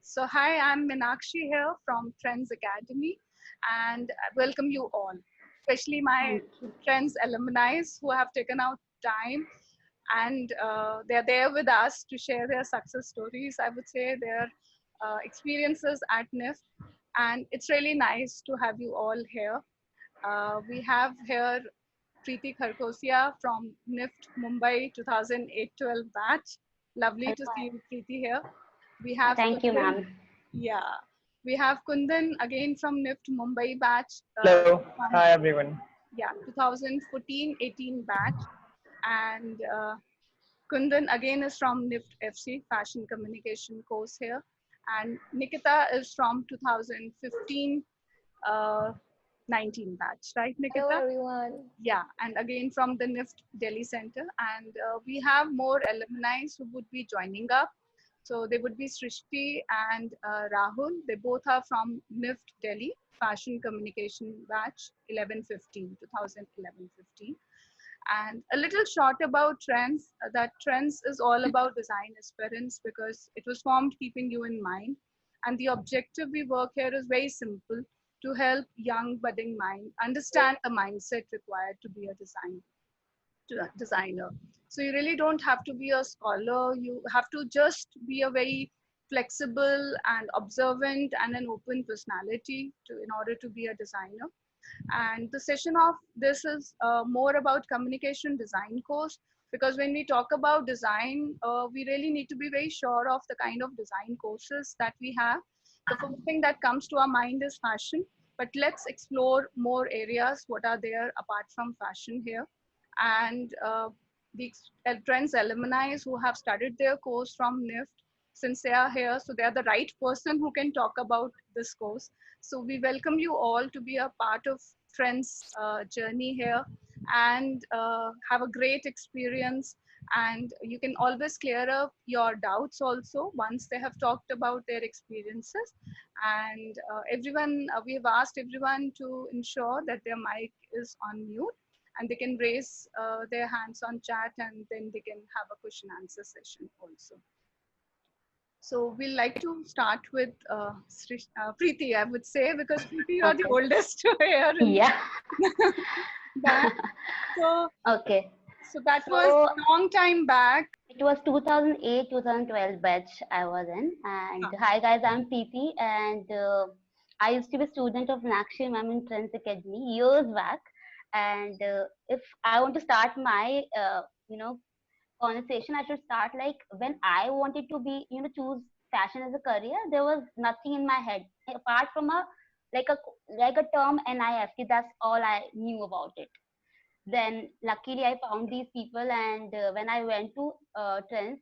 So, hi, I'm Meenakshi here from Trends Academy, and I welcome you all, especially my Thank you. Trends alumni who have taken out time and they're there with us to share their success stories. I would say their experiences at NIFT, and it's really nice to have you all here. We have here Preeti Kharkosia from NIFT Mumbai 2008-12 batch. Lovely to see you, Preeti, here. We have Thank you, Kundan. ma'am. Yeah, we have Kundan again from NIFT Mumbai batch Hello. from Hi, everyone. 2014-18 batch, and Kundan again is from NIFT FC Fashion Communication course here, and Nikita is from 2015 uh, 19 batch, right, Hello Nikita? everyone. Yeah, and again from the NIFT Delhi Center. And we have more alumni who would be joining up. So they would be Srishti and Rahul. They both are from NIFT Delhi, Fashion Communication Batch 11-15, 2011-15. And a little short about Trends, that Trends is all about design aspirants because it was formed keeping you in mind. And the objective we work here is very simple, to help young budding mind understand the mindset required to be a designer. So you really don't have to be a scholar. You have to just be a very flexible and observant and an open personality in order to be a designer. And the session of this is more about communication design course, because when we talk about design, we really need to be very sure of the kind of design courses that we have. The first thing that comes to our mind is fashion, but let's explore more areas what are there apart from fashion here. And the Trends alumni who have studied their course from NIFT, since they are here, so they are the right person who can talk about this course. So we welcome you all to be a part of Trends journey here and have a great experience. And you can always clear up your doubts also once they have talked about their experiences. And everyone, we have asked everyone to ensure that their mic is on mute and they can raise their hands on chat, and then they can have a question answer session also. So we'll like to start with Preeti, I would say, because Preeti, you are the Okay. oldest here in Yeah. that. So, Okay. so that was So long time back. it was 2008, 2012 batch I was in. And Huh. hi guys, I'm Preeti, and I used to be a student of Nakshi Ma'am in Trends Academy years back. And if I want to start my, conversation, I should start like when I wanted to be, choose fashion as a career. There was nothing in my head apart from like a like a term NIFT. That's all I knew about it. Then luckily I found these people, and when I went to Trends,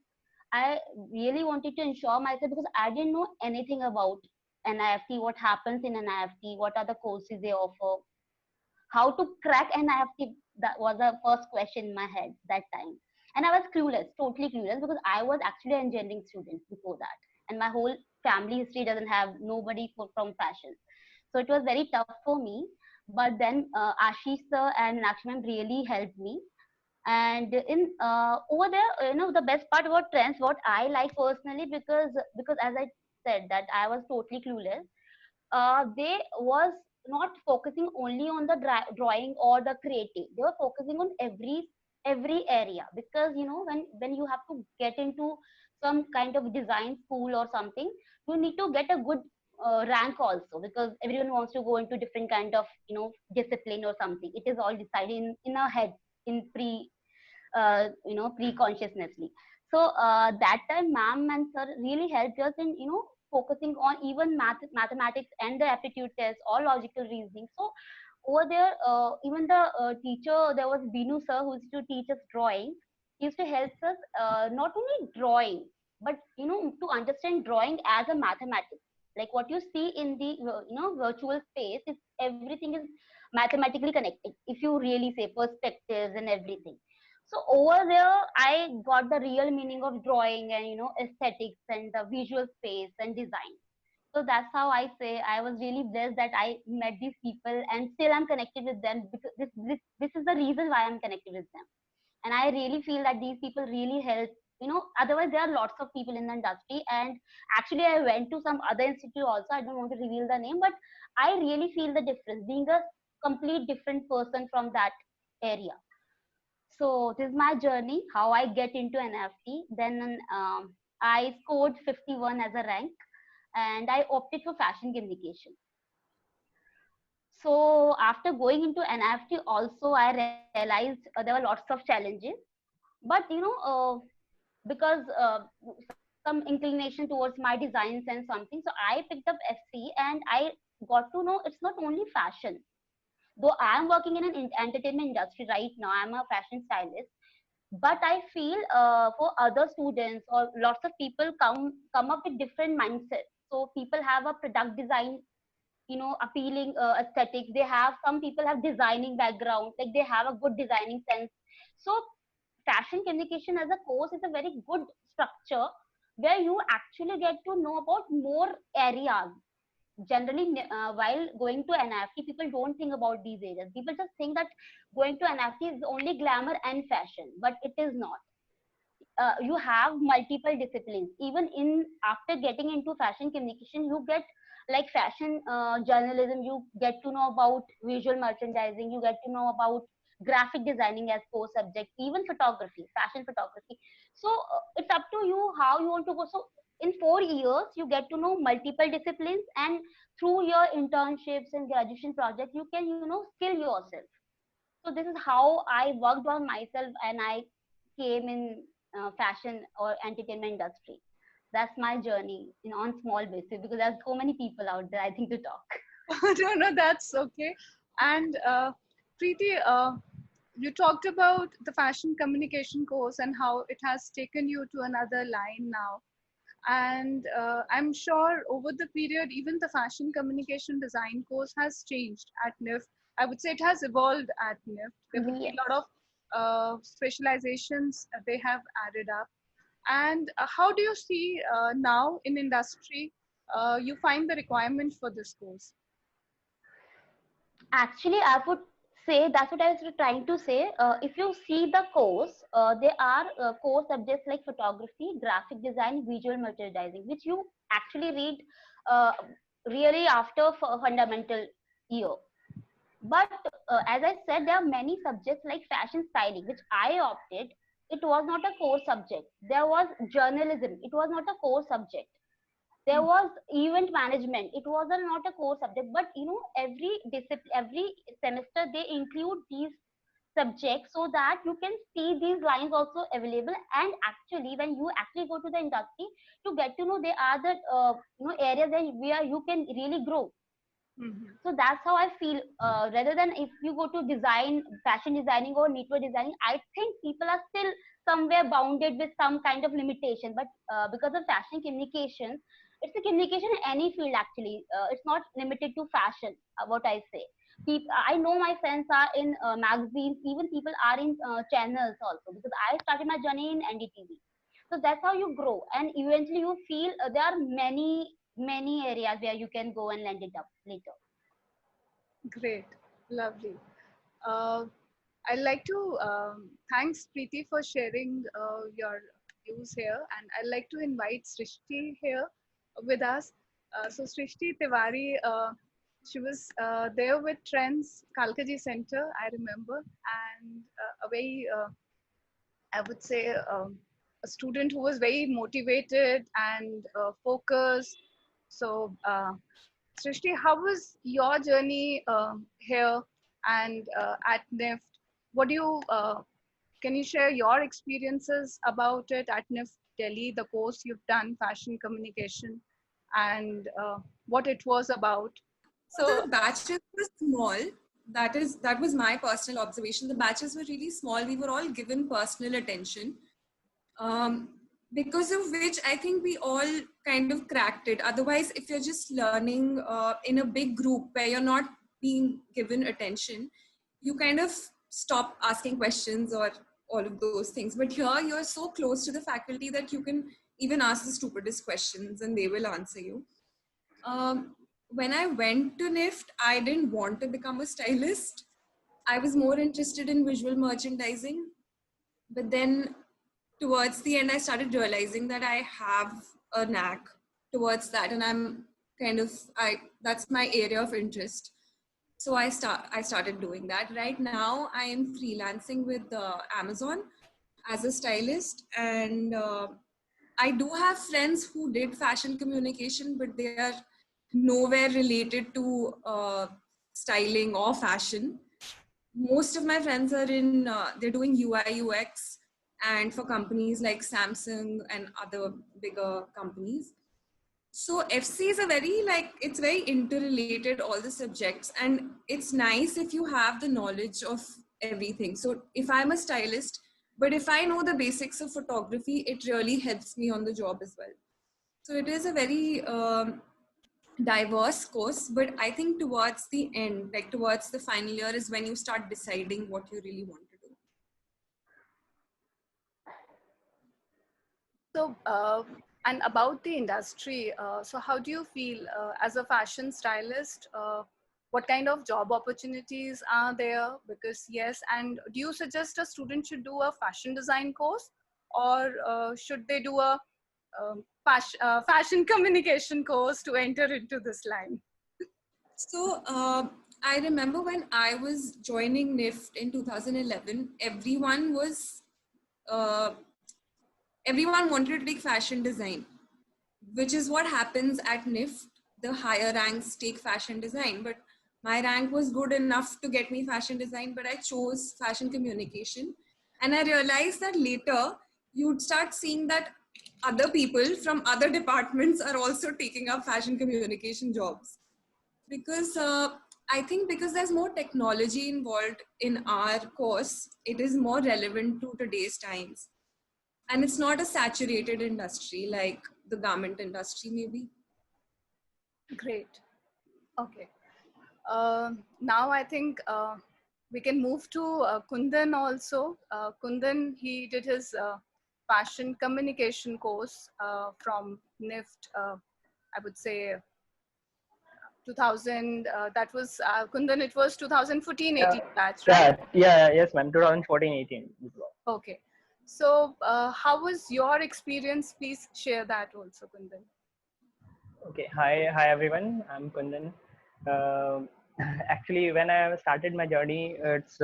I really wanted to ensure myself because I didn't know anything about NIFT, what happens in NIFT, what are the courses they offer, how to crack NIFT. That was the first question in my head that time. And I was clueless, totally clueless, because I was actually an engineering student before that. And my whole family history doesn't have nobody from fashion. So it was very tough for me. But then Ashish sir and Nakshi ma'am really helped me. And in over there, the best part about Trends, what I like personally, because as I said that I was totally clueless, they was not focusing only on the drawing or the creative. They were focusing on every area, because when you have to get into some kind of design school or something, you need to get a good rank also, because everyone wants to go into different kind of discipline or something. It is all decided in our head, in pre-consciously. So that time ma'am and sir really helped us in focusing on even mathematics and the aptitude test, all logical reasoning. So over there, even the teacher, there was Binu sir who used to teach us drawing. He used to help us not only drawing, but to understand drawing as a mathematics. Like what you see in the virtual space, is everything is mathematically connected, if you really say perspectives and everything. So over there I got the real meaning of drawing and aesthetics and the visual space and design. So that's how I say I was really blessed that I met these people, and still I'm connected with them, because this is the reason why I'm connected with them. And I really feel that these people really help otherwise there are lots of people in the industry. And actually I went to some other institute also, I don't want to reveal the name, but I really feel the difference being a complete different person from that area. So this is my journey, how I get into NFT. Then I scored 51 as a rank, and I opted for fashion communication. So after going into NFT also, I realized there were lots of challenges. But because some inclination towards my design sense something, so I picked up FC, and I got to know it's not only fashion. Though I am working in an entertainment industry right now, I'm a fashion stylist, but I feel for other students or lots of people come up with different mindsets. So people have a product design, appealing aesthetics. They have, some people have designing background, like they have a good designing sense. So fashion communication as a course is a very good structure where you actually get to know about more areas. Generally, while going to NFT, people don't think about these areas. People just think that going to NFT is only glamour and fashion, but it is not. You have multiple disciplines. Even in after getting into fashion communication, you get like fashion journalism. You get to know about visual merchandising. You get to know about graphic designing as core subject. Even photography, fashion photography. So it's up to you how you want to go. So in 4 years, you get to know multiple disciplines, and through your internships and graduation projects, you can skill yourself. So this is how I worked on myself, and I came in fashion or entertainment industry. That's my journey on small basis, because there's so many people out there, I think, to talk. No, no, that's okay. And Preeti, you talked about the fashion communication course and how it has taken you to another line now. And I'm sure over the period, even the fashion communication design course has changed at NIFT. I would say it has evolved at NIFT. There would be Yes. a lot of specializations they have added up. And how do you see now in industry, you find the requirement for this course? Actually, I would say that's what I was trying to say. If you see the course, there are core subjects like photography, graphic design, visual merchandising, which you actually read uh, really after fundamental year. But as I said, there are many subjects like fashion styling, which I opted. It was not a core subject. There was journalism. It was not a core subject. There was event management. It was not a core subject. But every discipline, every semester, they include these subjects so that you can see these lines also available. And actually, when you actually go to the industry, to get to know they are the areas where you can really grow. Mhm. So that's how I feel. Rather than if you go to design, fashion designing or knitwear designing, I think people are still somewhere bounded with some kind of limitation. But because of fashion communication, it's a communication in any field actually. It's not limited to fashion. What I say. I know my friends are in magazines. Even people are in channels also, because I started my journey in NDTV. So that's how you grow, and eventually you feel there are many areas where you can go and land it up later. Great, lovely. Uh, I'd like to thanks Preeti for sharing your views here, and I'd like to invite Srishti here with us. So Srishti Tiwari, she was there with Trends Kalkaji Center, I remember, and a very, I would say, a student who was very motivated and focused. So Srishti, how was your journey here and at NIFT? What do you can you share your experiences about it at NIFT Delhi, the course you've done, fashion communication, and what it was about? So the batches were small. That was my personal observation. The batches were really small. We were all given personal attention, um, because of which I think we all kind of cracked it. Otherwise, if you're just learning in a big group where you're not being given attention, you kind of stop asking questions or all of those things. But here, you're so close to the faculty that you can even ask the stupidest questions and they will answer you. When I went to NIFT, I didn't want to become a stylist. I was more interested in visual merchandising. But then towards the end, I started realizing that I have a knack towards that, and I'm kind of that's my area of interest. So I started doing that. Right now, I am freelancing with Amazon as a stylist, and I do have friends who did fashion communication, but they are nowhere related to styling or fashion. Most of my friends are in they're doing UI UX, and for companies like Samsung and other bigger companies. So FC is a very it's very interrelated, all the subjects, and it's nice if you have the knowledge of everything. So if I'm a stylist, but if I know the basics of photography, it really helps me on the job as well. So it is a very diverse course, but I think towards the end, like towards the final year, is when you start deciding what you really want to do. So, and about the industry, so how do you feel as a fashion stylist? What kind of job opportunities are there? Because yes, and do you suggest a student should do a fashion design course, or should they do a fashion communication course to enter into this line? So I remember when I was joining NIFT in 2011, uh, everyone wanted to take fashion design, which is what happens at NIFT. The higher ranks take fashion design, but my rank was good enough to get me fashion design, but I chose fashion communication. And I realized that later you'd start seeing that other people from other departments are also taking up fashion communication jobs. Because I think because there's more technology involved in our course, it is more relevant to today's times. And it's not a saturated industry like the garment industry, maybe. Great. Okay. Now I think we can move to Kundan also. Kundan, he did his fashion communication course from NIFT, I would say 2000, that was, Kundan, it was 2014-18 Yeah, batch, right? yes, ma'am. 2014-18. Okay. So how was your experience? Please share that also, Kundan. Okay. Hi everyone. I'm Kundan. Um Actually, when I started my journey, it's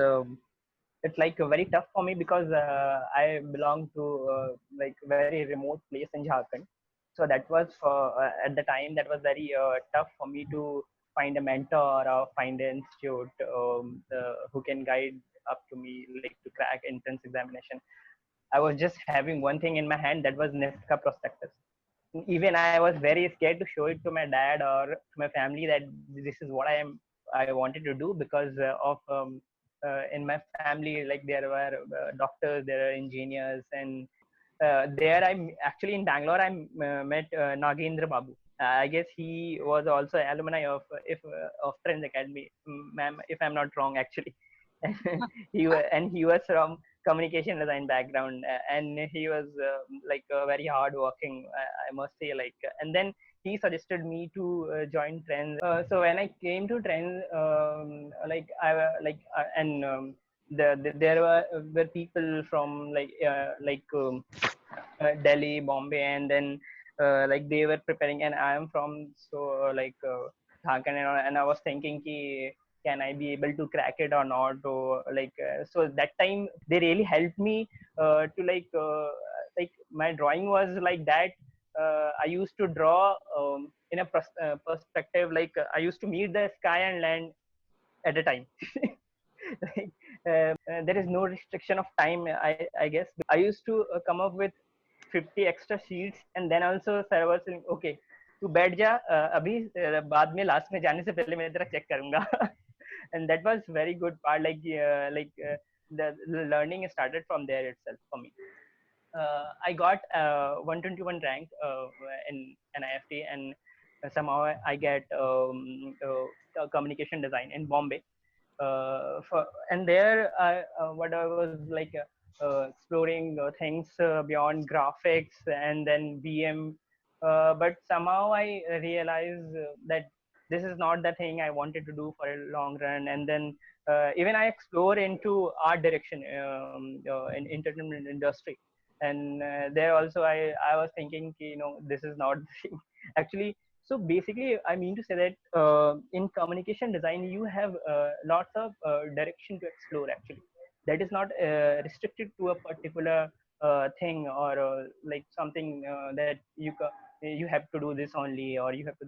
like very tough for me because I belong to like very remote place in Jharkhand. So that was at the time that was very tough for me to find a mentor or find an institute who can guide up to me like to crack entrance examination. I was just having one thing in my hand, that was NIFTA prospectus. Even I was very scared to show it to my dad or to my family that this is what I wanted to do, because of in my family, like there were doctors, there are engineers, and there I actually in Bangalore I met Nagendra Babu. I guess he was also alumni of if of Trends Academy, ma'am, if I'm not wrong actually. He was from communication design background, and he was like very hard working, I must say, and then he suggested me to join Trends. So when I came to Trends, and there were people from Delhi, Bombay, and then like they were preparing, and I am from Jharkhand, and I was thinking, ki, can I be able to crack it or not? Or so that time they really helped me to like my drawing was like that. I used to draw in a perspective, I used to meet the sky and land at a time. like, there is no restriction of time, I guess. I used to come up with 50 extra sheets, and then also sir was saying, okay, तू बैठ जा, अभी बाद में last में जाने से पहले मैं तेरा चेक करूंगा. And that was very good part, the learning started from there itself for me. I got 121 rank in NIFT, and somehow I get communication design in Bombay. And there what I was exploring things beyond graphics and then BM, but somehow I realized that this is not the thing I wanted to do for a long run. And then even I explore into art direction in entertainment industry. And there also I was thinking, this is not the thing. Actually, so basically I mean to say that in communication design you have lots of direction to explore. Actually, that is not restricted to a particular thing, or like something that you have to do this only, or you have to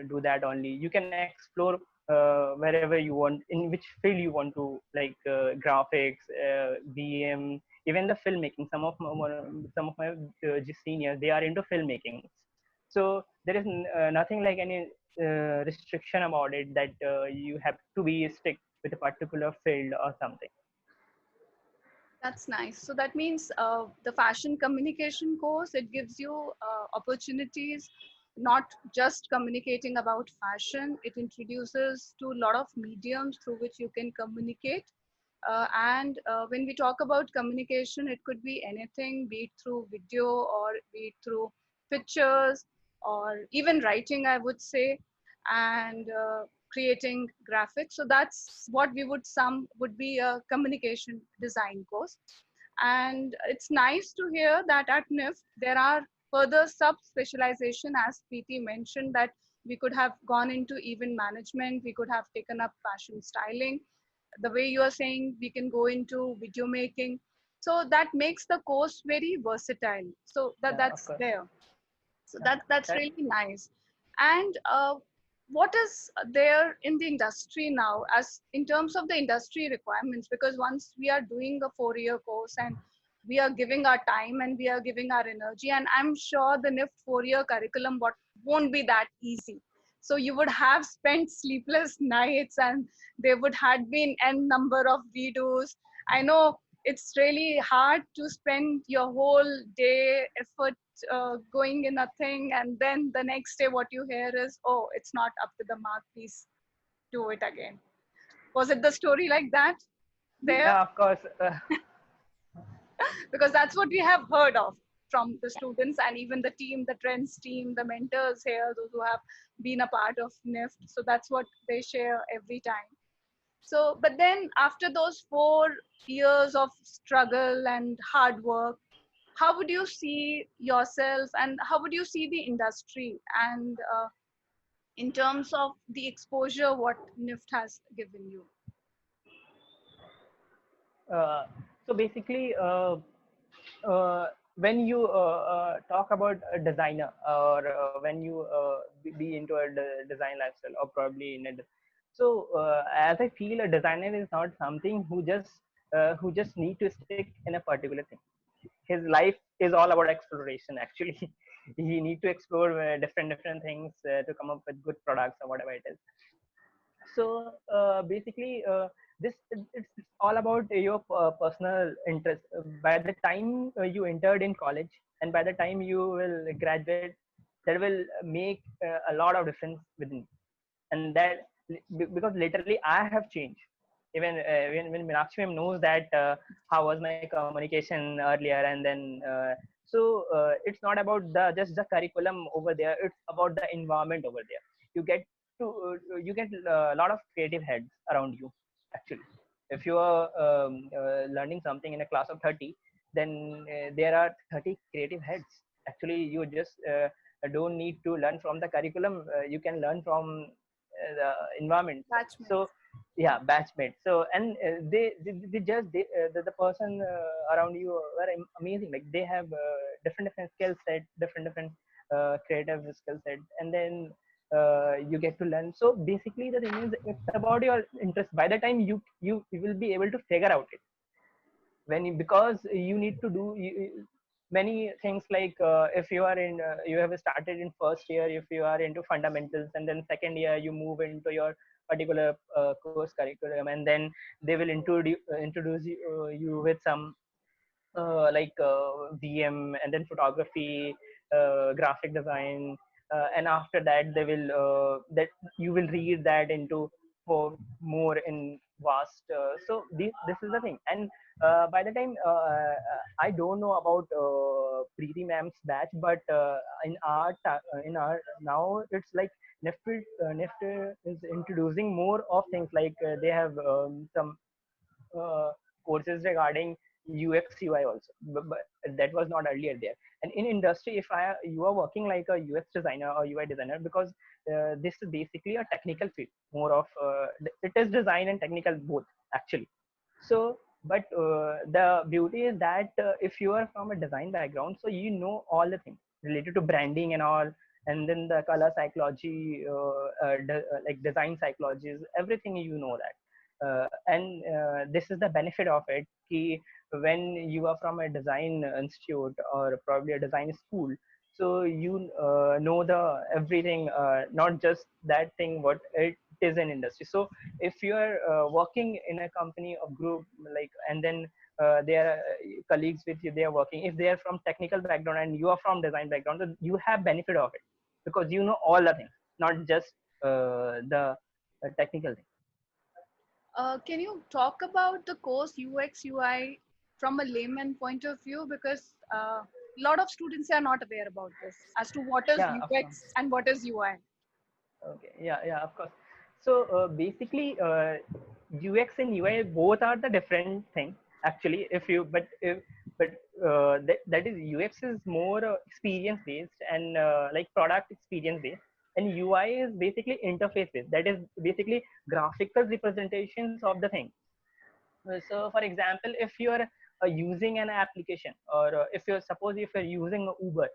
do that only. You can explore wherever you want, in which field you want to, like graphics, BM, even the filmmaking. Some of my seniors, they are into filmmaking. So there is nothing like any restriction about it, that you have to be stick with a particular field or something. That's nice. So that means the fashion communication course, it gives you opportunities, not just communicating about fashion. It introduces to a lot of mediums through which you can communicate. And when we talk about communication, it could be anything, be it through video or be it through pictures or even writing, I would say, and creating graphics. So that's what we would sum would be a communication design course. And it's nice to hear that at NIFT there are further sub specialization, as Preeti mentioned, that we could have gone into event management, we could have taken up fashion styling. The way you are saying, we can go into video making. So that makes the course very versatile. So Yeah, of that's course. there. So Yeah, that's that really nice. And what is there in the industry now, as in terms of the industry requirements? Because once we are doing a 4-year course and we are giving our time and we are giving our energy, and I'm sure the NIFT 4-year curriculum won't be that easy. So you would have spent sleepless nights, and there would have been n number of videos. I know it's really hard to spend your whole day effort going in a thing, and then the next day what you hear is, oh, it's not up to the mark, please do it again. Was it the story like that there? yeah, of course. Because that's what we have heard of from the students and even the team, the trends team, the mentors here, those who have been a part of NIFT. So that's what they share every time. So but then after those 4 years of struggle and hard work, how would you see yourself and how would you see the industry, and in terms of the exposure what NIFT has given you? uh, so basically, when you talk about a designer, or when you be into a design lifestyle, or probably in a so as I feel, a designer is not something who just need to stick in a particular thing. His life is all about exploration, actually. He need to explore different things to come up with good products or whatever it is. So basically, it's all about your personal interest. By the time you entered in college, and by the time you will graduate, that will make a lot of difference within you. And that, because literally I have changed. Even when Meenakshi ma'am knows that how was my communication earlier, and then it's not about the just the curriculum over there. It's about the environment over there. You get you get a lot of creative heads around you. Actually, if you are learning something in a class of 30, then there are 30 creative heads. Actually, you just don't need to learn from the curriculum. You can learn from the environment. Attachments. So yeah, batchmates. So and the person around you are amazing. Like they have different skill set, different creative skill set, and then you get to learn. So basically the thing is, it's about your interest. By the time you will be able to figure out it, because you need to do many things. Like if you are in you have started in first year, if you are into fundamentals, and then second year you move into your particular course curriculum, and then they will introduce you with some VM, and then photography, graphic design, and after that they will that you will read that into for more in vast. This is the thing. And by the time I don't know about Preeti ma'am's batch, but in our now it's like NIFT is introducing more of things. Like they have some uh, courses regarding UX UI also, but that was not earlier there. And in industry, if you are working like a UX designer or UI designer, because this is basically a technical field, more of it is design and technical both actually. So but the beauty is that if you are from a design background, so you know all the things related to branding and all, and then the color psychology, like design psychologies, everything, you know that. And this is the benefit of it, ki when you are from a design institute or probably a design school, so you know the everything, not just that thing what it is in industry. So if you are working in a company or group, like, and then their colleagues with you, they are working, if they are from technical background and you are from design background, so you have benefit of it, because you know all the things, not just the technical thing. Can you talk about the course UX UI from a layman point of view? Because a lot of students are not aware about this as to what is Yeah, of course. UX and what is UI. Okay, yeah, of course. So basically, UX and UI both are the different thing actually. If you but that is, UX is more experience based and like product experience based, and UI is basically interface based. That is basically graphical representations of the thing. So for example, if you are using an application, or if you're suppose if you're using Uber,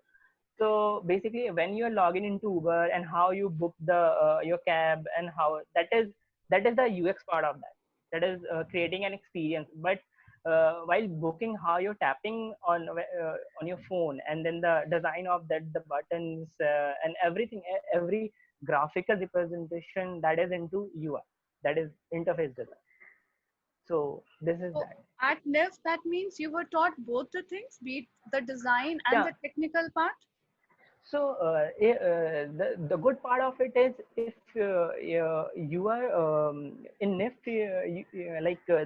so basically when you're logging into Uber and how you book the your cab, and how that is the UX part of that. That is creating an experience. But while booking, how you're tapping on your phone, and then the design of that, the buttons, and everything, every graphical representation, that is into UI, that is interface design. So this is So that. at NIF, that means you were taught both the things, be it the design and Yeah. the technical part. So the good part of it is, if you are in NIFT,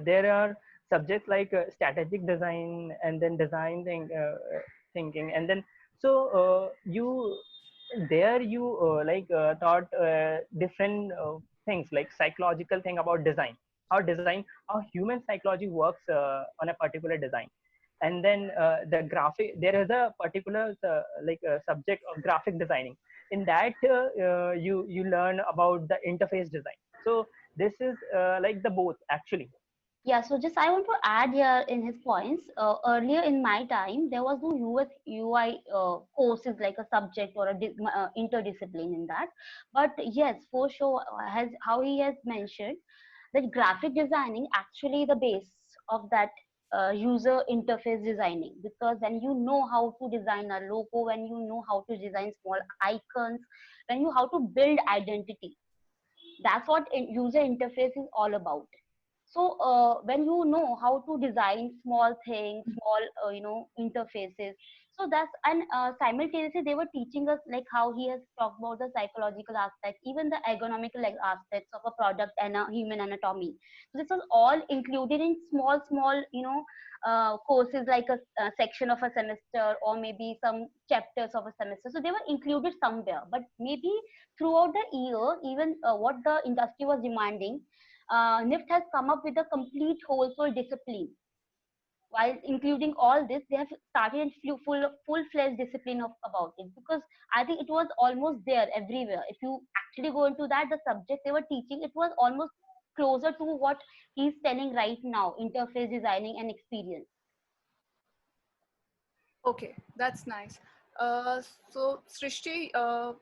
there are subjects like strategic design, and then thinking, and then so you there you thought different things, like psychological thing about design, how human psychology works on a particular design. And then the graphic, there is a particular subject of graphic designing. In that you learn about the interface design. So this is like the both actually. Yeah, so just I want to add here in his points. Earlier in my time, there was no US UI courses like a subject or a interdiscipline in that. But yes, for sure, has how he has mentioned that graphic designing actually the base of that user interface designing, because when you know how to design a logo, when you know how to design small icons, when you how to build identity, that's what user interface is all about. So when you know how to design small things, small interfaces, so that's, and simultaneously they were teaching us like how he has talked about the psychological aspects, even the ergonomical aspects of a product and a human anatomy. So this was all included in small courses, like a section of a semester, or maybe some chapters of a semester. So they were included somewhere, but maybe throughout the year, even what the industry was demanding, NIFT has come up with a complete wholesale discipline. While including all this, they have started a full-fledged discipline about it, because I think it was almost there everywhere. If you actually go into that, the subject they were teaching, it was almost closer to what he's telling right now: interface designing and experience. Okay, that's nice. So Srishti, so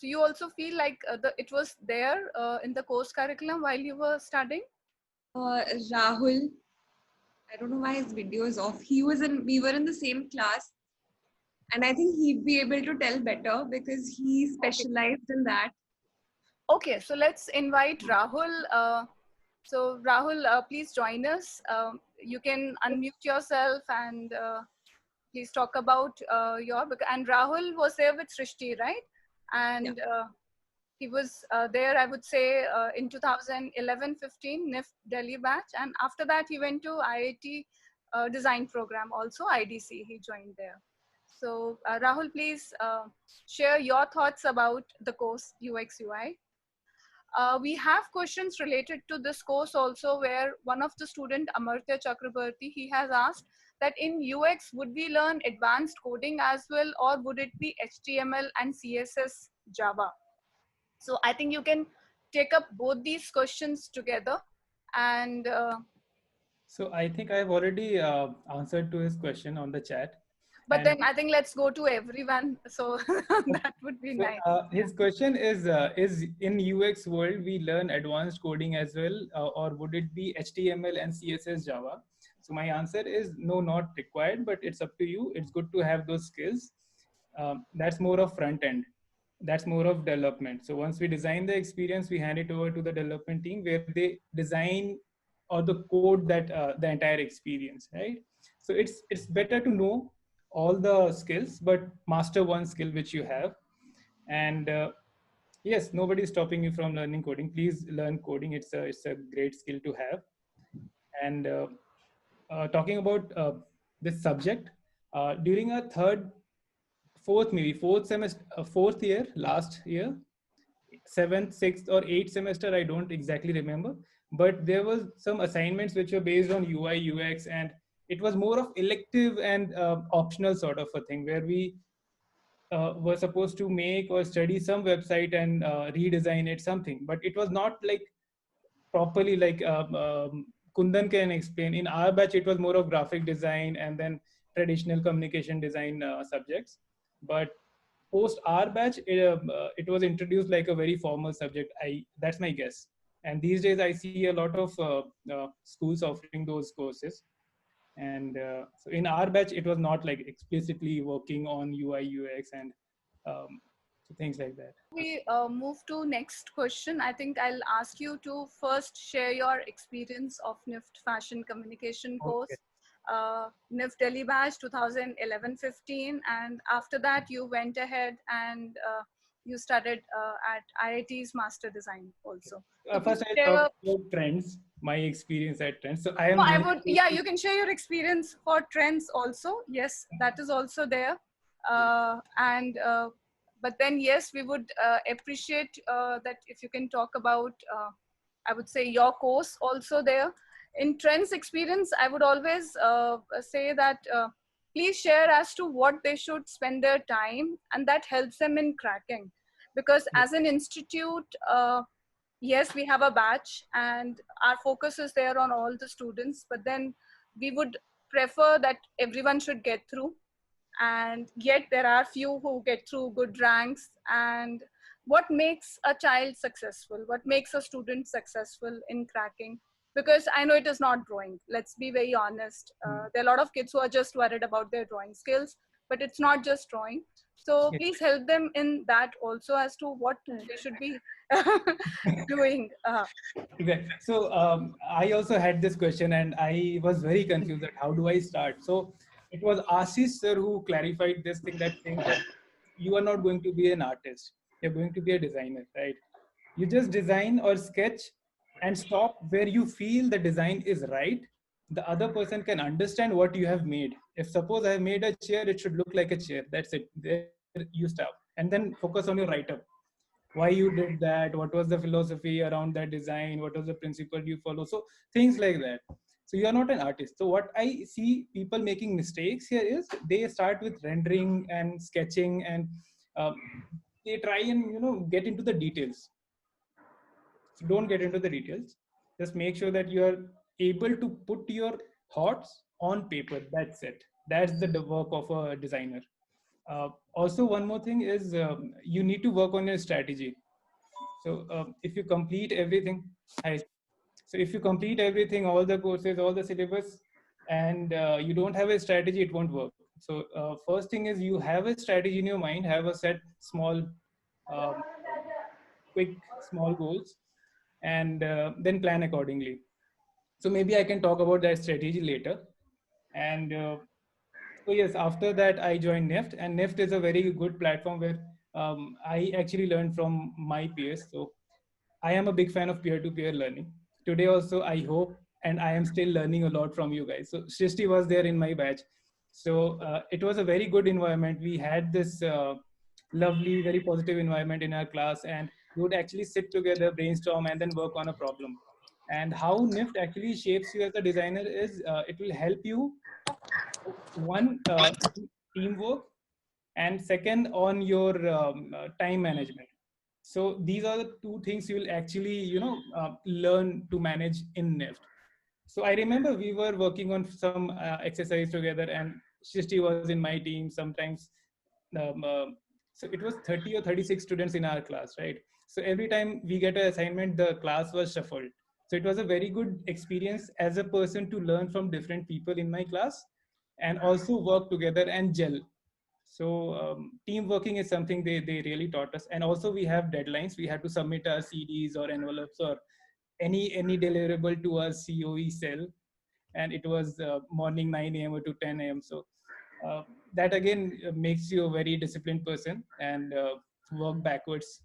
you also feel like it was there in the course curriculum while you were studying? Rahul, I don't know why his video is off. We were in the same class, and I think he'd be able to tell better because he specialized in that. Okay, so let's invite Rahul. So Rahul, please join us. You can unmute yourself and please talk about and Rahul was there with Srishti, right? And he was there, I would say, in 2011-15 NIFT Delhi batch, and after that he went to IIT design program, also IDC. He joined there. So Rahul, please share your thoughts about the course UX UI. We have questions related to this course also, where one of the student, Amartya Chakrabarti, he has asked that in UX, would we learn advanced coding as well, or would it be HTML and CSS Java? So I think you can take up both these questions together. And So I think I've already answered to his question on the chat. but And then I think let's go to everyone. So that would be so, nice. his question is in UX world we learn advanced coding as well, or would it be HTML and CSS Java? So my answer is no, not required, but it's up to you. It's good to have those skills. That's more of front end. That's more of development. So once we design the experience, we hand it over to the development team where they design or the code that the entire experience, right? So it's better to know all the skills, but master one skill which you have. And yes, nobody is stopping you from learning coding. Please learn coding. It's a great skill to have. And talking about this subject, during our fourth semester, fourth year, last year, seventh, sixth, or eighth semester, I don't exactly remember, but there was some assignments which were based on UI, UX, and it was more of elective and optional sort of a thing where we were supposed to make or study some website and redesign it something, but it was not like properly like Kundan can explain. In our batch, it was more of graphic design and then traditional communication design subjects. But post our batch, it was introduced like a very formal subject. That's my guess. And these days, I see a lot of schools offering those courses. And so in our batch, it was not like explicitly working on UI, UX, and so things like that. We move to next question. I think I'll ask you to first share your experience of NIFT Fashion Communication course, NIFT Delhi batch 2011-15, and after that you went ahead and you studied at IIT's Master Design also. So First, I'll talk about trends, my experience at trends. So I am. No, I would, yeah, you can share your experience for trends also. Yes, that is also there. But then, yes, we would appreciate that if you can talk about, I would say, your course also there. In trends experience, I would always say that please share as to what they should spend their time, and that helps them in cracking. Because as an institute, yes, we have a batch and our focus is there on all the students, but then we would prefer that everyone should get through. And yet there are few who get through good ranks. And what makes a child successful? What makes a student successful in cracking? Because I know it is not drawing. Let's be very honest. There are a lot of kids who are just worried about their drawing skills, but it's not just drawing. So please help them in that also as to what they should be doing. Okay. So I also had this question and I was very confused that how do I start? So it was Ashish sir who clarified this thing that you are not going to be an artist. You're going to be a designer, right? You just design or sketch and stop where you feel the design is right. The other person can understand what you have made. If suppose I have made a chair, it should look like a chair. That's it. There you stop. And then focus on your write-up. Why you did that, what was the philosophy around that design, what was the principle you follow, so things like that. So you are not an artist. So what I see people making mistakes here is they start with rendering and sketching and they try and get into the details. So don't get into the details, just make sure that you are able to put your thoughts on paper. That's it. That's the work of a designer. Also, one more thing is you need to work on your strategy. So if you complete everything, so if you complete everything, all the courses, all the syllabus, and you don't have a strategy, it won't work. So first thing is you have a strategy in your mind, have a set small, quick, small goals, and then plan accordingly. So maybe I can talk about that strategy later. And so yes, after that I joined NIFT, and NIFT is a very good platform where I actually learned from my peers. So I am a big fan of peer-to-peer learning. Today also, I hope, and I am still learning a lot from you guys. So Srishti was there in my batch. So it was a very good environment. We had this lovely, very positive environment in our class, and You would actually sit together, brainstorm, and then work on a problem. And how NIFT actually shapes you as a designer is it will help you, one, teamwork, and second, on your time management. So these are the two things you will actually, learn to manage in NIFT. So I remember we were working on some exercise together, and Shristi was in my team sometimes. Um, uh, so it was 30 or 36 students in our class, right? So every time we get an assignment, the class was shuffled. So it was a very good experience as a person to learn from different people in my class and also work together and gel. So team working is something they really taught us. And also we have deadlines. We have to submit our CDs or envelopes or any deliverable to our COE cell, and it was morning 9 a.m. or to 10 a.m. So that again makes you a very disciplined person and work backwards.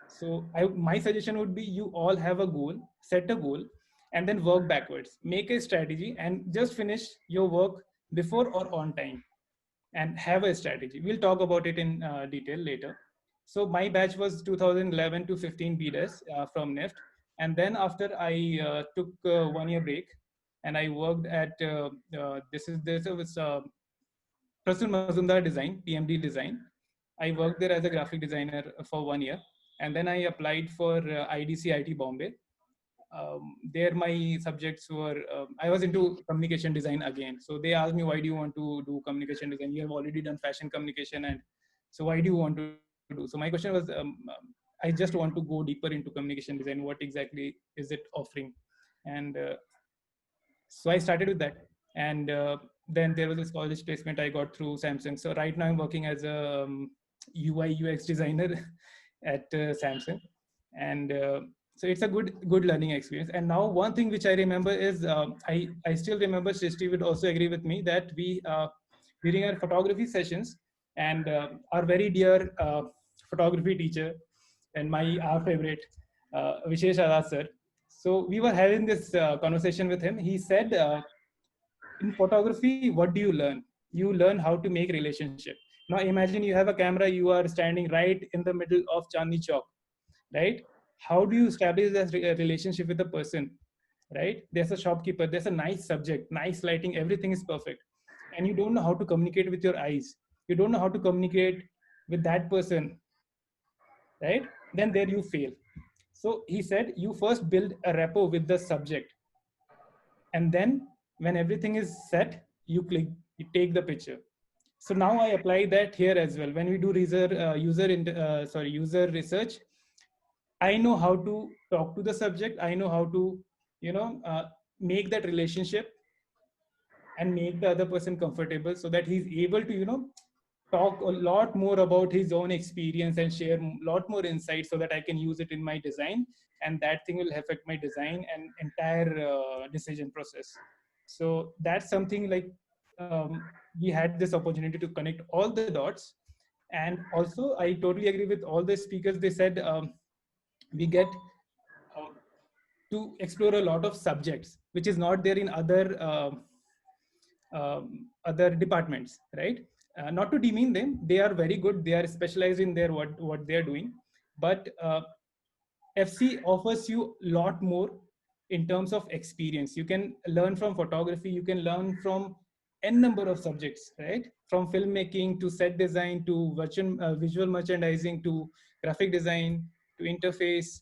So my suggestion would be you all have a goal, set a goal, and then work backwards. Make a strategy and just finish your work before or on time and have a strategy. We'll talk about it in detail later. So my batch was 2011 to 15 BDES from NIFT. And then after I took 1 year break and I worked at, this was Prasun Mazumdar Design, PMD Design. I worked there as a graphic designer for 1 year. And then I applied for IDC IT Bombay. There my subjects were, I was into communication design again. So they asked me, why do you want to do communication design? You have already done fashion communication. And so why do you want to do? So my question was, I just want to go deeper into communication design. What exactly is it offering? And so I started with that. And then there was this college placement I got through Samsung. So right now I'm working as a UI UX designer at Samsung. And so it's a good learning experience. And now one thing which I remember is I still remember Srishti would also agree with me that we during our photography sessions and our very dear photography teacher and our favorite Vishesh Azad sir. So we were having this conversation with him. He said, in photography, what do you learn? You learn how to make relationship. Now imagine you have a camera, you are standing right in the middle of Chandni Chowk, right? How do you establish that relationship with the person, right? There's a shopkeeper, there's a nice subject, nice lighting, everything is perfect. And you don't know how to communicate with your eyes. You don't know how to communicate with that person, right? Then there you fail. So he said, you first build a rapport with the subject. And then when everything is set, you click, you take the picture. So now I apply that here as well. When we do user research, I know how to talk to the subject. I know how to, make that relationship and make the other person comfortable so that he's able to, talk a lot more about his own experience and share a lot more insights so that I can use it in my design. And that thing will affect my design and entire decision process. So that's something like we had this opportunity to connect all the dots. And also, I totally agree with all the speakers. They said we get to explore a lot of subjects, which is not there in other departments, right? Not to demean them, they are very good. They are specialized in their what they are doing, but FC offers you a lot more in terms of experience. You can learn from photography. You can learn from n number of subjects, right? From filmmaking to set design to visual merchandising to graphic design to interface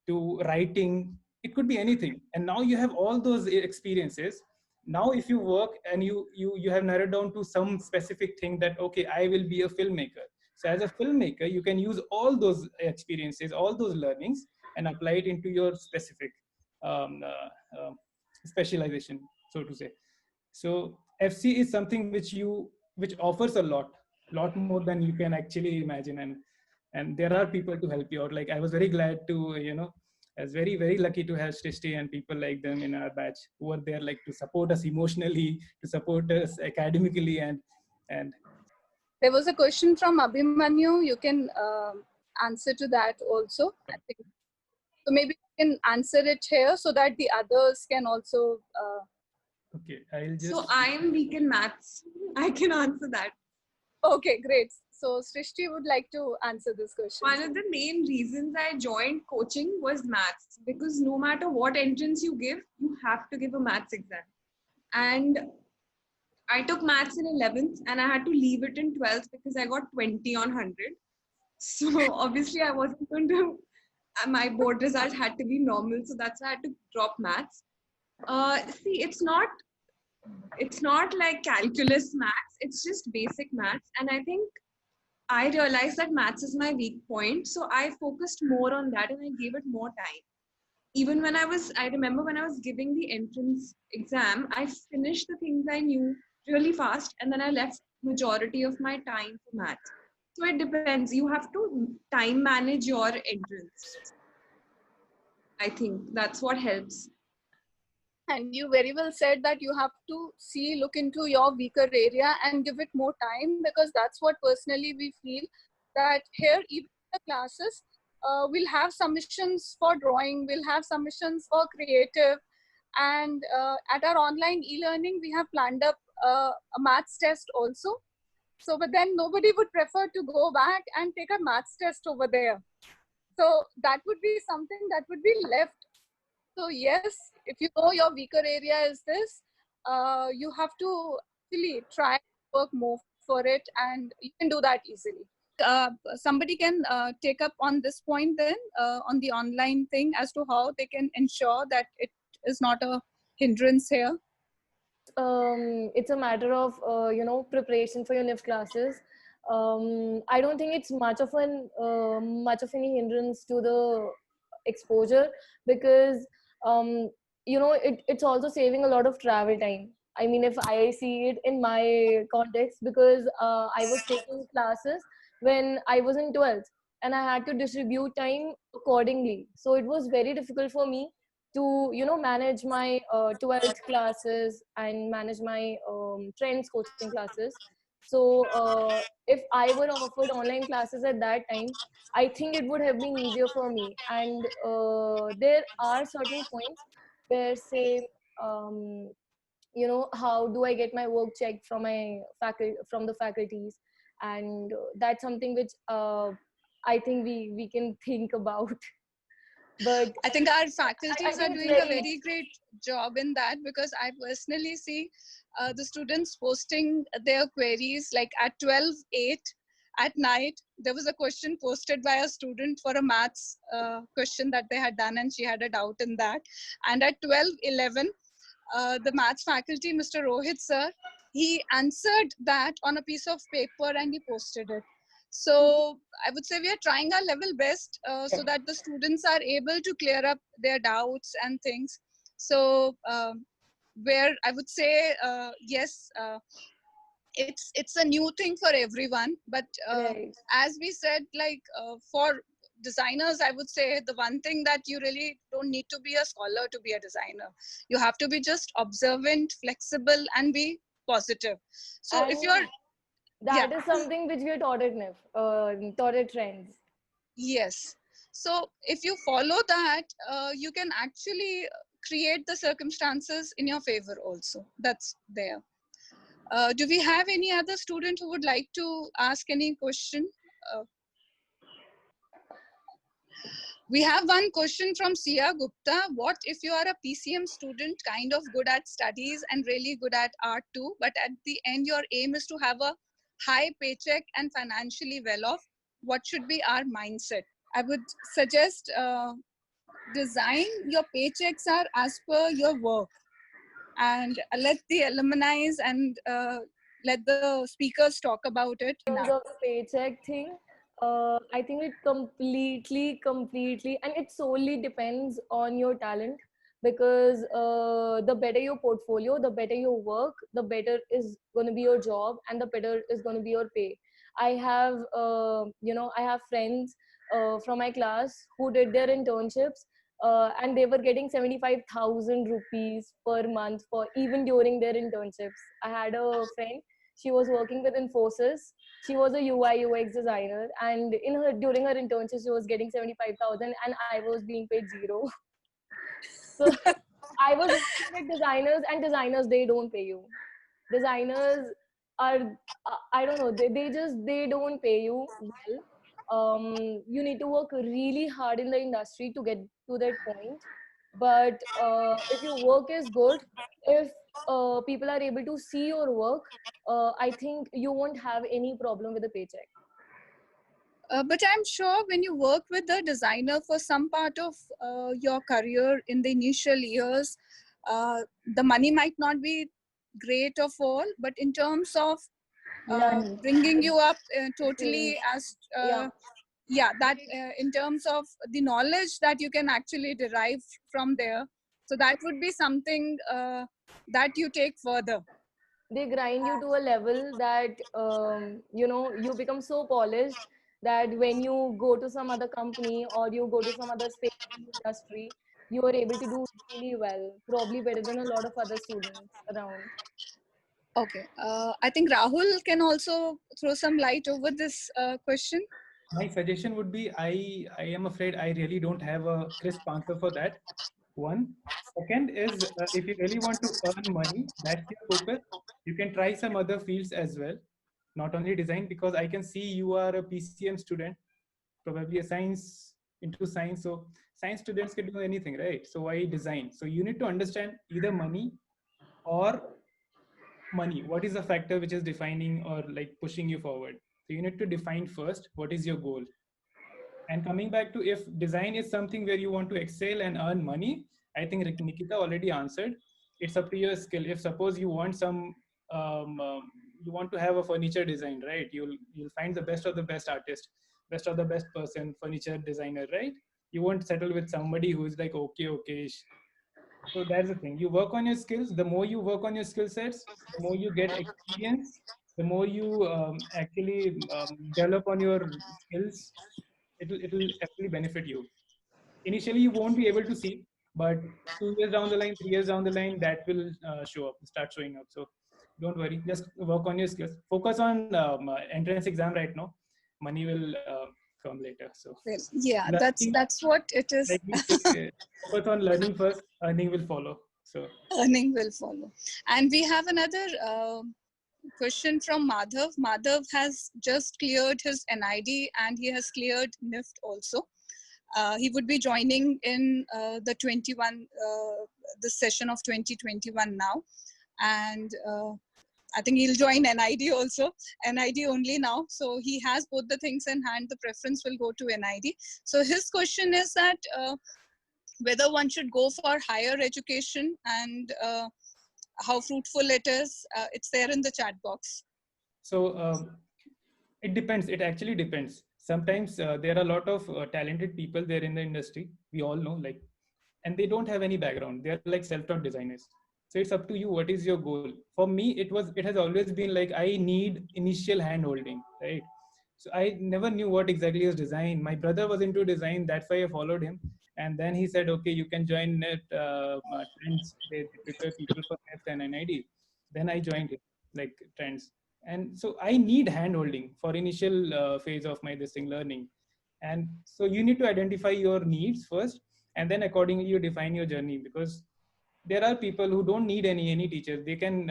to writing. It could be anything. And now you have all those experiences. Now if you work and you have narrowed down to some specific thing that, okay, I will be a filmmaker. So as a filmmaker, you can use all those experiences, all those learnings, and apply it into your specific specialization, so to say. So FC is something which offers a lot more than you can actually imagine. And there are people to help you out. Like I was very glad to, I was very, very lucky to have Srishti and people like them in our batch who were there like to support us emotionally, to support us academically. And There was a question from Abhimanyu. You can answer to that also, I think. So maybe you can answer it here so that the others can also. Okay, I'll just. So I am weak in maths. I can answer that. Okay, great. So Srishti would like to answer this question. One of the main reasons I joined coaching was maths, because no matter what entrance you give, you have to give a maths exam. And I took maths in 11th and I had to leave it in 12th because I got 20 on 100. So obviously I wasn't going to, my board result had to be normal. So that's why I had to drop maths. See, it's not like calculus maths. It's just basic maths. And I think I realized that maths is my weak point. So I focused more on that and I gave it more time. Even when I remember when I was giving the entrance exam, I finished the things I knew really fast and then I left majority of my time for maths. So it depends. You have to time manage your entrance. I think that's what helps. And you very well said that you have to look into your weaker area and give it more time, because that's what personally we feel, that here even the classes, we'll have submissions for drawing, we'll have submissions for creative, and at our online e-learning we have planned up a maths test also. So but then nobody would prefer to go back and take a maths test over there. So that would be something that would be left. So yes, if you know your weaker area is this, you have to really try to work more for it, and you can do that easily. Somebody can take up on this point then, on the online thing, as to how they can ensure that it is not a hindrance here. It's a matter of preparation for your NIF classes. I don't think it's much of any hindrance to the exposure, because it's also saving a lot of travel time. I mean, if I see it in my context, because I was taking classes when I was in 12th and I had to distribute time accordingly. So it was very difficult for me to manage my 12th classes and manage my trends coaching classes. So if I were offered online classes at that time, I think it would have been easier for me. And there are certain points where, say, how do I get my work checked from the faculties, and that's something which I think we can think about. But I think our faculties are it's doing a very great job in that, because I personally see the students posting their queries like at 12:08 at night. There was a question posted by a student for a maths question that they had done, and she had a doubt in that. And at 12:11, the maths faculty, Mr. Rohit sir, he answered that on a piece of paper and he posted it. So I would say we are trying our level best so that the students are able to clear up their doubts and things. So where I would say, yes, it's a new thing for everyone. But right. as we said, like for designers, I would say the one thing that you really don't need to be a scholar to be a designer. You have to be just observant, flexible, and be positive. So if you're that is something which we are taught at NIF, taught at Trends. Yes. So if you follow that, you can actually create the circumstances in your favor also. That's there. Do we have any other student who would like to ask any question? We have one question from Sia Gupta. What if you are a PCM student, kind of good at studies and really good at art too, but at the end your aim is to have a high paycheck and financially well off? What should be our mindset? I would suggest design your paychecks are as per your work, and let the alumni and let the speakers talk about it. In terms of the paycheck thing, I think it completely, and it solely depends on your talent, because the better your portfolio, the better your work, the better is going to be your job, and the better is going to be your pay. I have, I have friends from my class who did their internships, and they were getting 75,000 rupees per month for even during their internships. I had a friend. She was working with Infosys. She was a UI UX designer, and during her internship, she was getting 75,000, and I was being paid zero. So I was working with designers, and designers, they don't pay you. Designers, are I don't know, they don't pay you well. You need to work really hard in the industry to get to that point. But if your work is good, if people are able to see your work, I think you won't have any problem with the paycheck. But I'm sure when you work with a designer for some part of your career in the initial years, the money might not be great of all, but in terms of Learning. bringing you up totally Experience. as Yeah. yeah, that in terms of the knowledge that you can actually derive from there, so that would be something that you take further. They grind you to a level that you become so polished that when you go to some other company or you go to some other space in the industry, you are able to do really well, probably better than a lot of other students around. Okay, I think Rahul can also throw some light over this question. My suggestion would be, I am afraid I really don't have a crisp answer for that. One. Second is, if you really want to earn money, that's your focus. You can try some other fields as well, not only design, because I can see you are a PCM student, probably a science, into science. So science students can do anything, right? So why design? So you need to understand either money or money. What is the factor which is defining or like pushing you forward? So you need to define first what is your goal. And coming back to, if design is something where you want to excel and earn money, I think Nikita already answered. It's up to your skill. If suppose you want you want to have a furniture design, right? You'll find the best of the best artist, best of the best person, furniture designer, right? You won't settle with somebody who is like okay. So that's the thing. You work on your skills. The more you work on your skill sets, the more you get experience, the more you actually develop on your skills. It'll actually benefit you. Initially, you won't be able to see, but 2 years down the line, 3 years down the line, that will show up, start showing up. So don't worry. Just work on your skills. Focus on entrance exam right now. Money will come later. So Well, yeah, learning, that's what it is. like we say, focus on learning first. Earning will follow. So Earning will follow. And we have another question from Madhav. Madhav has just cleared his NID and he has cleared NIFT also. He would be joining in the session of 2021 now. And I think he'll join NID also, NID only now. So he has both the things in hand. The preference will go to NID. So his question is that whether one should go for higher education and how fruitful it is. It's there in the chat box. so it depends. It actually depends. Sometimes there are a lot of talented people there in the industry. We all know, like, and they don't have any background. They're like self-taught designers. So it's up to you. What is your goal? For me, it has always been like, I need initial hand holding, right? So I never knew what exactly is design. My brother was into design. That's why I followed him. And then he said, okay, you can join NET Trends. They prepare people for NET and NID. Then I joined it, like Trends. And so I need hand holding for initial phase of my this thing learning. And so you need to identify your needs first, and then accordingly you define your journey, because there are people who don't need any teachers. They can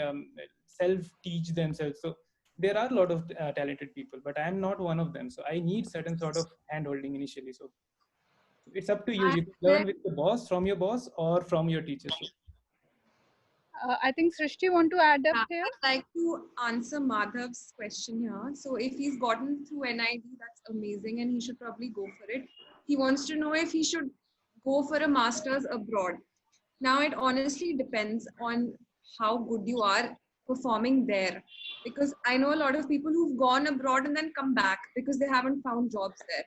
self teach themselves. So there are a lot of talented people, but I am not one of them. So I need certain sort of hand holding initially. So it's up to you. I You can learn with the boss, from your boss, or from your teacher. So I think Srishti want to add up here. I'd like to answer Madhav's question here. So if he's gotten through NID, that's amazing, and he should probably go for it. He wants to know if he should go for a master's abroad. Now, it honestly depends on how good you are performing there. Because I know a lot of people who've gone abroad and then come back because they haven't found jobs there.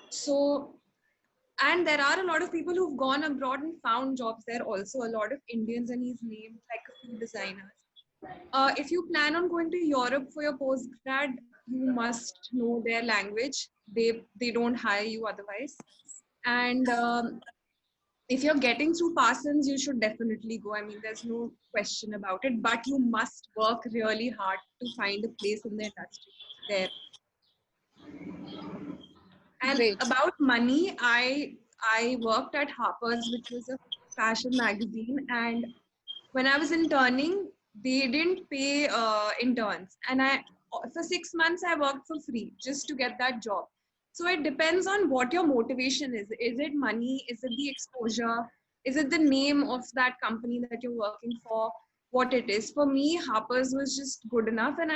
So, and there are a lot of people who've gone abroad and found jobs there also, a lot of Indians, and he's named like a few designers. If you plan on going to Europe for your postgrad, you must know their language. They don't hire you otherwise. And if you're getting through Parsons, you should definitely go. I mean, there's no question about it. But you must work really hard to find a place in the industry there. And Great. about money, I worked at Harper's, which was a fashion magazine, and when I was interning, they didn't pay interns, and for 6 months I worked for free just to get that job. So it depends on what your motivation is. Is it money? Is it the exposure? Is it the name of that company that you're working for? What it is. For me, Harper's was just good enough, and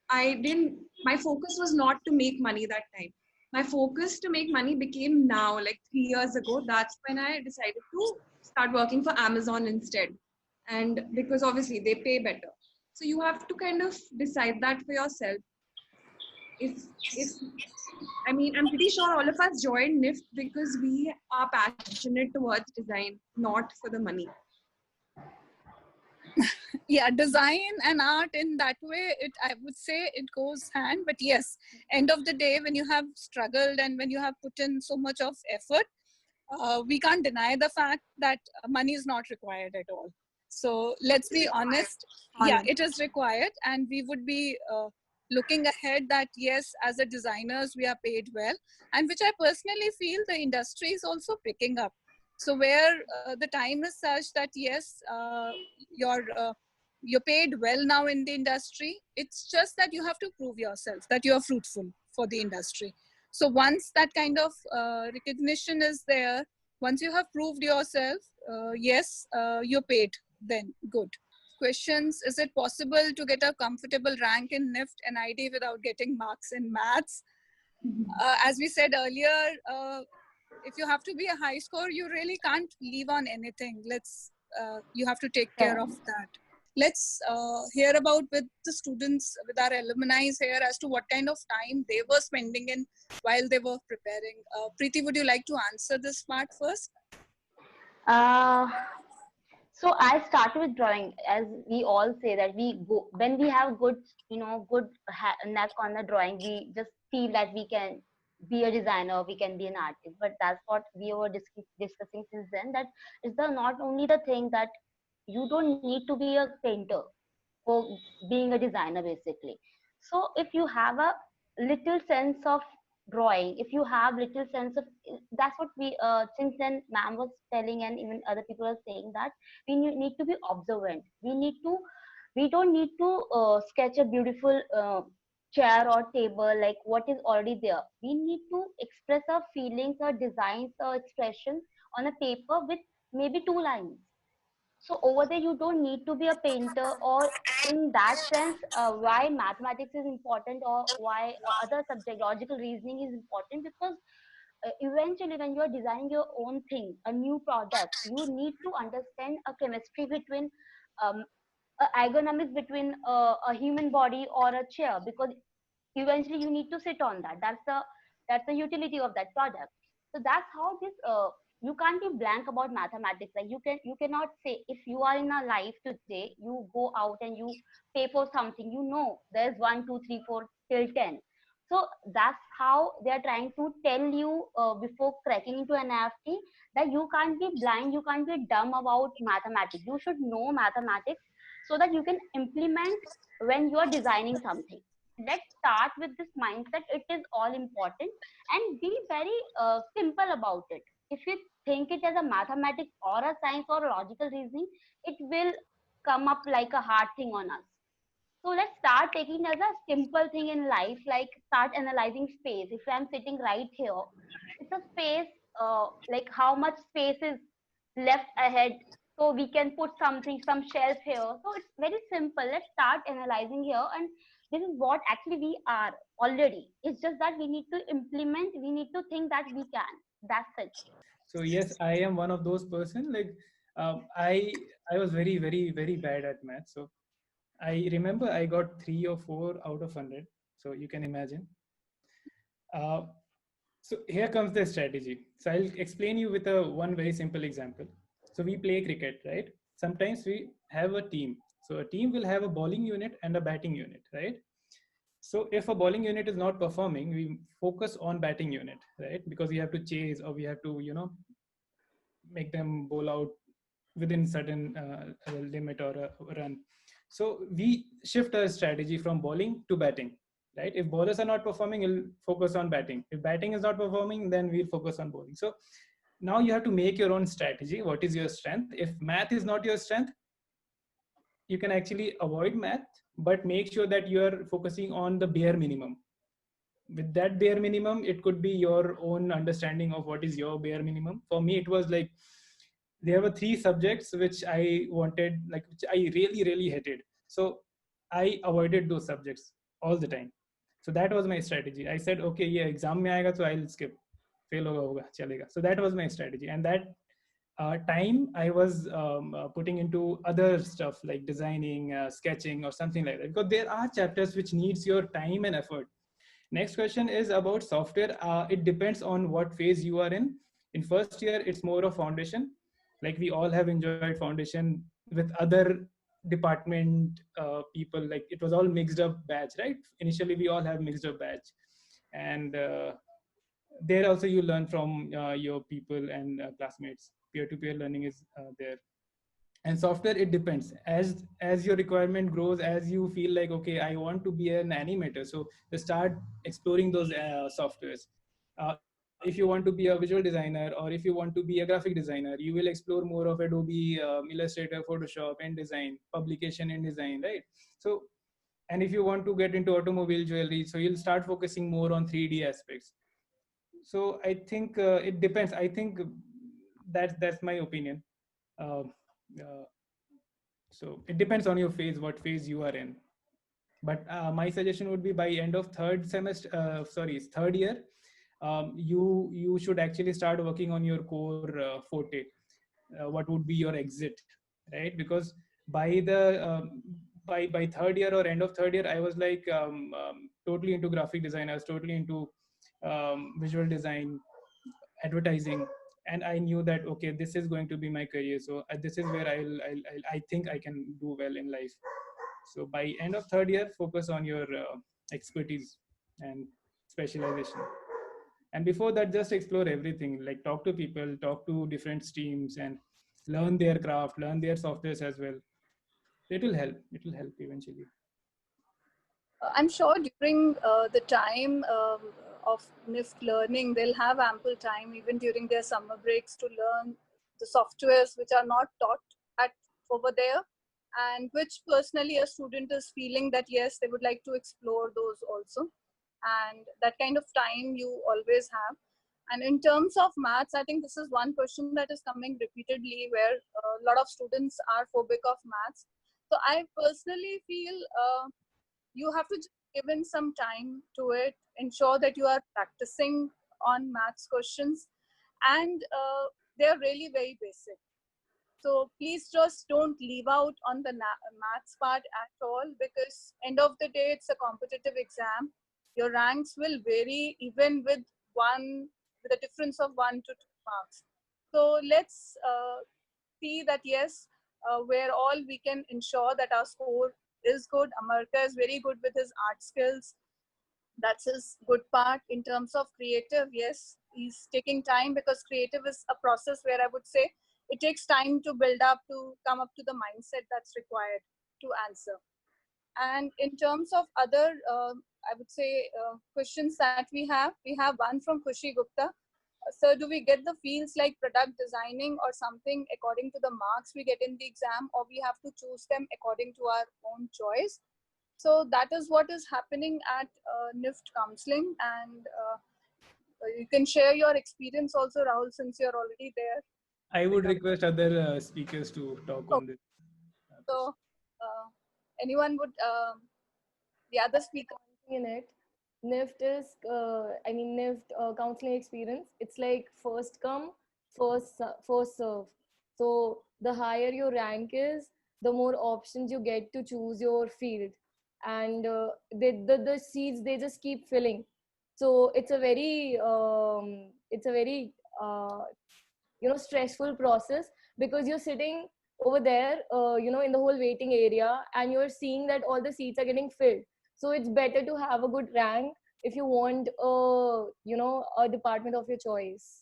I didn't. My focus was not to make money that time. My focus to make money became now, like 3 years ago. That's when I decided to start working for Amazon instead, and because obviously they pay better. So you have to kind of decide that for yourself. If I mean, I'm pretty sure all of us joined NIFT because we are passionate towards design, not for the money. Yeah, design and art in that way, I would say it goes hand. But yes, end of the day, when you have struggled and when you have put in so much of effort, we can't deny the fact that money is not required at all. So let's be honest. Yeah, it is required, and we would be looking ahead that yes, as a designers, we are paid well, and which I personally feel the industry is also picking up. So where the time is such that yes, you're paid well now in the industry. It's just that you have to prove yourself that you are fruitful for the industry. So once that kind of recognition is there, once you have proved yourself, yes, you're paid, then good. Questions: is it possible to get a comfortable rank in NIFT and ID without getting marks in maths? As we said earlier, if you have to be a high score, you really can't leave on anything. You have to take care of that. Let's hear about with the students, with our alumni here, as to what kind of time they were spending in while they were preparing. Preeti, would you like to answer this part first? So I started with drawing, as we all say that we go when we have good, good knack on the drawing. We just feel that we can be a designer, we can be an artist. But that's what we were discussing since then. That is the not only the thing that you don't need to be a painter for being a designer, basically. So if you have a little sense of drawing, if you have little sense of, that's what we since then ma'am was telling, and even other people are saying, that we need to be observant. We don't need to sketch a beautiful chair or table like what is already there. We need to express our feelings, our designs, our expressions on a paper with maybe 2 lines. So over there, you don't need to be a painter, or in that sense, why mathematics is important, or why other subject, logical reasoning is important, because eventually when you are designing your own thing, a new product, you need to understand a chemistry between, um, ergonomics between a human body or a chair, because eventually you need to sit on that. That's the utility of that product. So that's how this you can't be blank about mathematics. Like you cannot say, if you are in a life today, you go out and you pay for something, there's 1 2 3 4 till 10. So that's how they're trying to tell you before cracking into an NFT, that you can't be blind, you can't be dumb about mathematics. You should know mathematics so that you can implement when you are designing something. Let's start with this mindset. It is all important, and be very simple about it. If you think it as a mathematics or a science or a logical reasoning, it will come up like a hard thing on us. So let's start taking as a simple thing in life, like start analyzing space. If I'm sitting right here, it's a space, like how much space is left ahead, so we can put something, some shelf here. So it's very simple. Let's start analyzing here, and this is what actually we are already. It's just that we need to implement, we need to think that we can. That's it. So yes, I am one of those person. Like I was very very bad at math. So I remember I got 3 or 4 out of 100. So you can imagine. So here comes the strategy. So I'll explain you with one very simple example. So we play cricket, right? Sometimes we have a team. So a team will have a bowling unit and a batting unit, right? So if a bowling unit is not performing, we focus on batting unit, right? Because we have to chase, or we have to, make them bowl out within certain limit or a run. So we shift our strategy from bowling to batting, right? If bowlers are not performing, we'll focus on batting. If batting is not performing, then we'll focus on bowling. So now you have to make your own strategy. What is your strength? If math is not your strength, you can actually avoid math, but make sure that you are focusing on the bare minimum. With that bare minimum, it could be your own understanding of what is your bare minimum. For me, it was like there were three subjects which I wanted, like which I really, really hated. So I avoided those subjects all the time. So that was my strategy. I said, okay, yeah, exam mein aayega, so I'll skip. Fail hoga, chalega. So that was my strategy. And that time I was putting into other stuff like designing, sketching, or something like that. Because there are chapters which needs your time and effort. Next question is about software. It depends on what phase you are in. In first year, it's more of foundation. Like we all have enjoyed foundation with other department people. Like it was all mixed up batch, right? Initially, we all have mixed up batch, and there also you learn from your people and classmates. Peer-to-peer learning is there. And software, it depends. As your requirement grows, as you feel like, okay, I want to be an animator, so you start exploring those softwares. If you want to be a visual designer, or if you want to be a graphic designer, you will explore more of Adobe, Illustrator, Photoshop, InDesign, publication InDesign, right? So, and if you want to get into automobile jewelry, so you'll start focusing more on 3D aspects. So I think it depends. I think that's my opinion. uh, uh, so it depends on your phase, what phase you are in. But my suggestion would be by end of third semester, sorry, third year, you should actually start working on your core forte. What would be your exit, right? Because by the by third year or end of third year, I was like totally into graphic design. I was totally into visual design, advertising, and I knew that okay, this is going to be my career. So this is where I think I can do well in life. So by end of third year, focus on your expertise and specialization. And before that, just explore everything. Like talk to people, talk to different streams, and learn their craft, learn their softwares as well. It will help. It will help eventually. I'm sure during the time of NIFT learning, they'll have ample time even during their summer breaks to learn the softwares which are not taught at over there, and which personally a student is feeling that yes, they would like to explore those also. And that kind of time you always have. And in terms of maths, I think this is one question that is coming repeatedly where a lot of students are phobic of maths. So I personally feel you have to just give in some time to it, ensure that you are practicing on maths questions, and they're really very basic. So please just don't leave out on the maths part at all, because end of the day, it's a competitive exam. Your ranks will vary even with a difference of 1 to 2 marks. So let's see that yes, where all we can ensure that our score is good. Amartya is very good with his art skills. That's his good part. In terms of creative, yes, he's taking time, because creative is a process where I would say it takes time to build up, to come up to the mindset that's required to answer. And in terms of other, I would say, questions that we have one from Khushi Gupta. Sir, do we get the fields like product designing or something according to the marks we get in the exam, or we have to choose them according to our own choice? So that is what is happening at NIFT counseling, and you can share your experience also, Rahul, since you're already there. I would request other speakers to talk on this. So anyone would, the other speaker? In it, NIFT is, NIFT counseling experience. It's like first come, first serve. So the higher your rank is, the more options you get to choose your field, and the seats, they just keep filling. So it's a very stressful process, because you're sitting over there, in the whole waiting area, and you're seeing that all the seats are getting filled. So it's better to have a good rank if you want a department of your choice.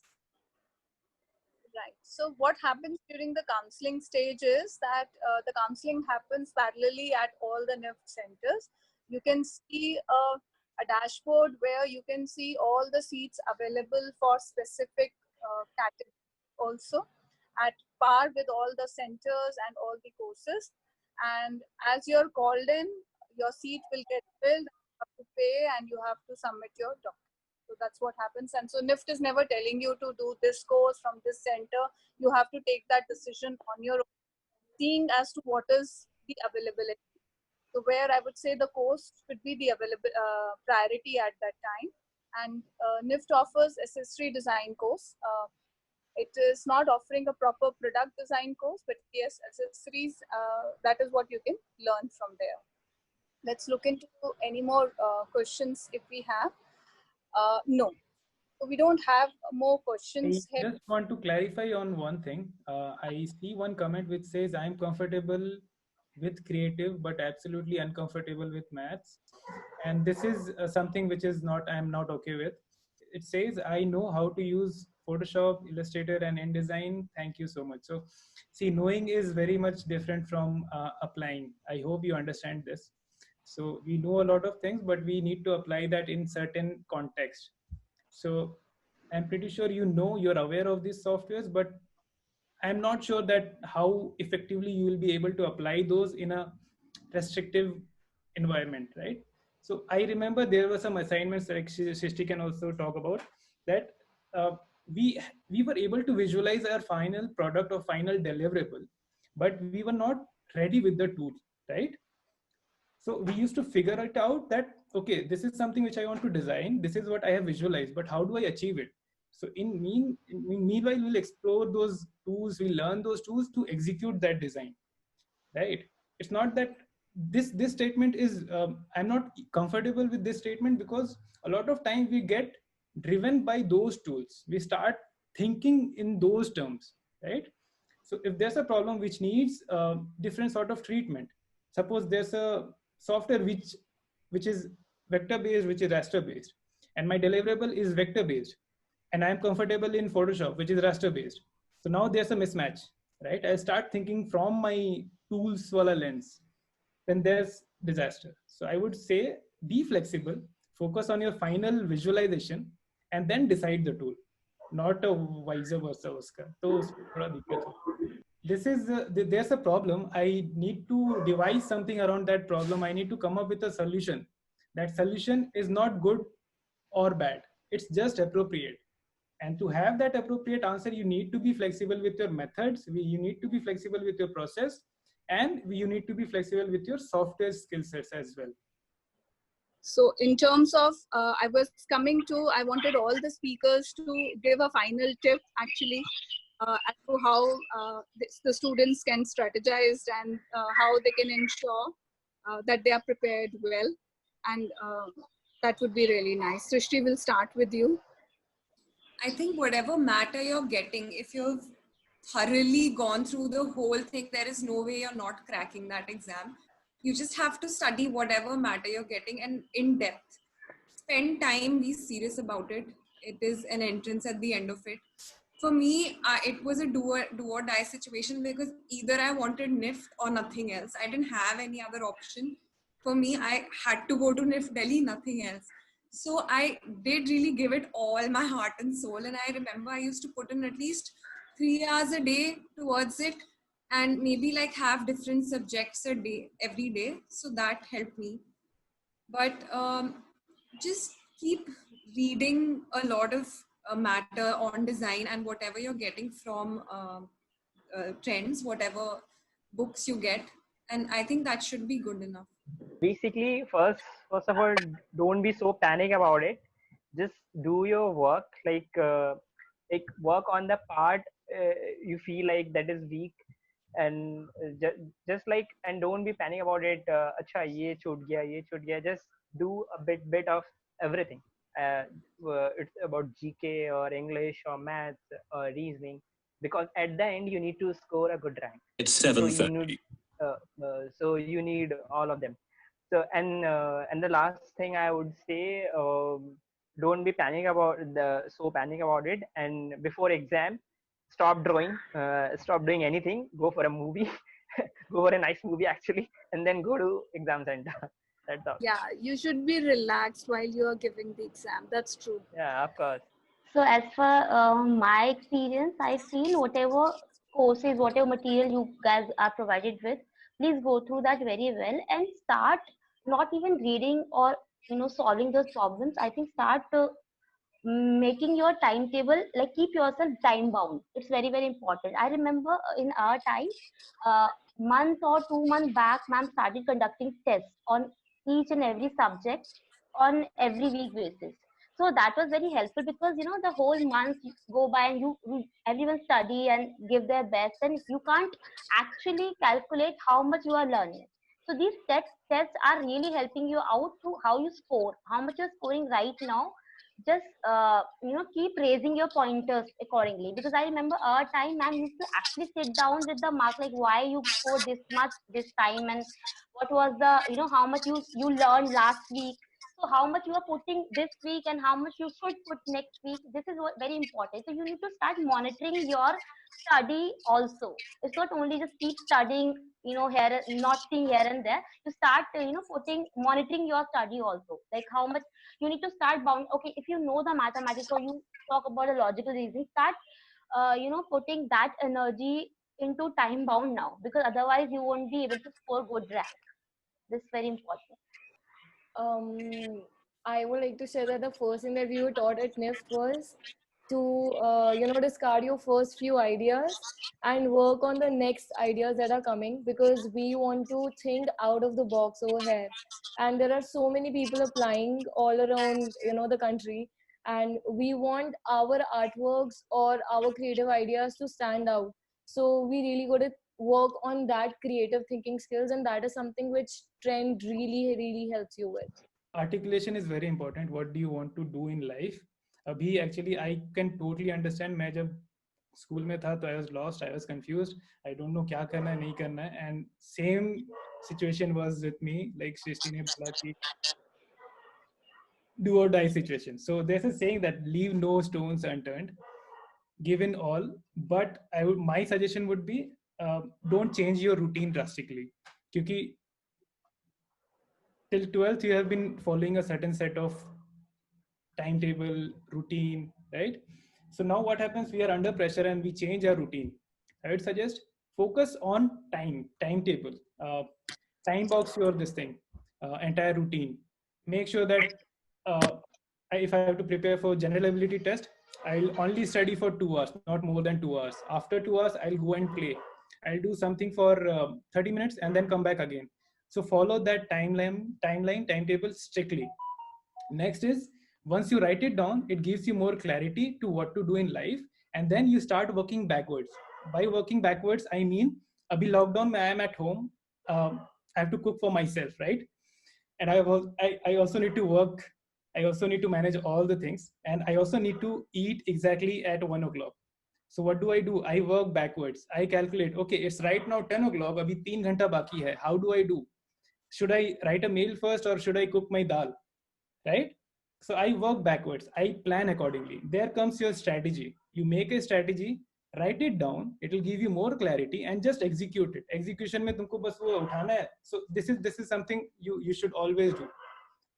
Right. So what happens during the counseling stage is that the counseling happens parallelly at all the NIFT centers. You can see a dashboard where you can see all the seats available for specific categories also, at par with all the centers and all the courses. and as you're called in, your seat will get filled, you have to pay, and you have to submit your document. So that's what happens. And so NIFT is never telling you to do this course from this center. You have to take that decision on your own, seeing as to what is the availability. So where I would say the course should be the available priority at that time. And NIFT offers accessory design course. It is not offering a proper product design course, but yes, accessories, that is what you can learn from there. Let's look into any more questions if we have. No, so we don't have more questions I here. just want to clarify on one thing. I see one comment which says I'm comfortable with creative, but absolutely uncomfortable with maths. And this is something which is not, I'm not okay with. It says I know how to use Photoshop, Illustrator, and InDesign. Thank you so much. So, see, knowing is very much different from applying. I hope you understand this. So we know a lot of things, but we need to apply that in certain context. So I'm pretty sure you know, you're aware of these softwares, but I'm not sure that how effectively you will be able to apply those in a restrictive environment, right? So I remember there were some assignments that Srishti can also talk about, that uh, we were able to visualize our final product or final deliverable, but we were not ready with the tool, right? So we used to figure it out that, okay, this is something which I want to design, this is what I have visualized, but how do I achieve it? So meanwhile, we'll explore those tools, we learn those tools to execute that design, right? It's not that this statement is, I'm not comfortable with this statement, because a lot of times we get driven by those tools. We start thinking in those terms, right? So if there's a problem which needs different sort of treatment, suppose there's a software which is vector based, which is raster based, and my deliverable is vector based, and I'm comfortable in Photoshop, which is raster based. So now there's a mismatch, right? I start thinking from my tools wala lens, then there's disaster. So I would say be flexible, focus on your final visualization, and then decide the tool, not a vice versa uska. तो उसमें थोड़ा दिक्कत हो. This is there's a problem. I need to devise something around that problem. I need to come up with a solution. That solution is not good or bad, it's just appropriate. And to have that appropriate answer, you need to be flexible with your methods, you need to be flexible with your process, and you need to be flexible with your software skill sets as well. So in terms of, I wanted all the speakers to give a final tip actually as to how the students can strategize and how they can ensure that they are prepared well. And that would be really nice. Srishti, will start with you. I think whatever matter you're getting, if you've thoroughly gone through the whole thing, there is no way you're not cracking that exam. You just have to study whatever matter you're getting and in depth. Spend time, be serious about it. It is an entrance at the end of it. For me, it was a do or die situation, because either I wanted NIFT or nothing else. I didn't have any other option. For me, I had to go to NIFT Delhi, nothing else. So I did really give it all my heart and soul. And I remember I used to put in at least 3 hours a day towards it, and maybe like have different subjects a day every day. So that helped me. But just keep reading a lot of matter on design and whatever you're getting from trends, whatever books you get. And I think that should be good enough. Basically, first of all, don't be so panic about it. Just do your work, like work on the part you feel like that is weak, and just like, and don't be panic about it. Acha, ye chhut gaya. Just do a bit of everything. It's about GK or English or maths or reasoning, because at the end you need to score a good rank. It's So 7:30. so you need all of them. So and the last thing I would say, don't be panic about it. And before exam, stop drawing, stop doing anything. Go for a movie, go for a nice movie actually, and then go to exam center. That's all. Yeah, you should be relaxed while you are giving the exam. That's true. Yeah, of course. So as for my experience, I feel whatever courses, whatever material you guys are provided with, please go through that very well and start not even reading or solving those problems. I think start making your timetable, like keep yourself time bound. It's very very important. I remember in our time, month or 2 months back, ma'am started conducting tests on each and every subject on every week basis. So that was very helpful because the whole month go by and everyone study and give their best, and you can't actually calculate how much you are learning. So these tests are really helping you out to how you score, how much you're scoring right now. Just keep raising your pointers accordingly, because I remember our time ma'am used to actually sit down with the mark, like why you scored this much this time, and what was the how much you learned last week, so how much you are putting this week and how much you should put next week. This is what very important. So you need to start monitoring your study also. It's not only just keep studying here, not seeing here and there. You start putting monitoring your study also, like how much you need to start bound. Okay, if you know the mathematics or you talk about the logical reasoning, start putting that energy into time bound now, because otherwise you won't be able to score good rank. This is very important. I would like to share that the first thing that we were taught at NIFT was to discard your first few ideas and work on the next ideas that are coming, because we want to think out of the box over here, and there are so many people applying all around the country, and we want our artworks or our creative ideas to stand out. So we really got to work on that creative thinking skills, and that is something which trend really really helps you with. Articulation is very important. What do you want to do in life? Abhi actually I can totally understand. मैं जब school में था तो I was lost, I was confused, I don't know क्या करना है नहीं करना है, and same situation was with me, like Shrishti ने बोला कि do or die situation. So there's a saying that leave no stones unturned, give in all. But my suggestion would be don't change your routine drastically, क्योंकि till 12th you have been following a certain set of timetable routine, right? So now what happens, we are under pressure and we change our routine. I would suggest focus on timetable, time box your this thing, entire routine. Make sure that if I have to prepare for general ability test, I'll only study for 2 hours, not more than 2 hours. After 2 hours I'll go and play, I'll do something for 30 minutes and then come back again. So follow that timetable strictly. Next is, once you write it down, it gives you more clarity to what to do in life, and then you start working backwards. By working backwards, I mean, abhi lockdown mein I am at home, I have to cook for myself, right? And I also need to work, I also need to manage all the things, and I also need to eat exactly at 1 o'clock. So what do? I work backwards. I calculate, okay, it's right now 10 o'clock, abhi 3 ghanta baki hai. How do I do? Should I write a mail first or should I cook my dal? Right? So I work backwards. I plan accordingly. There comes your strategy. You make a strategy, write it down. It will give you more clarity and just execute it. Execution में तुमको बस वो उठाना है. So this is something you should always do.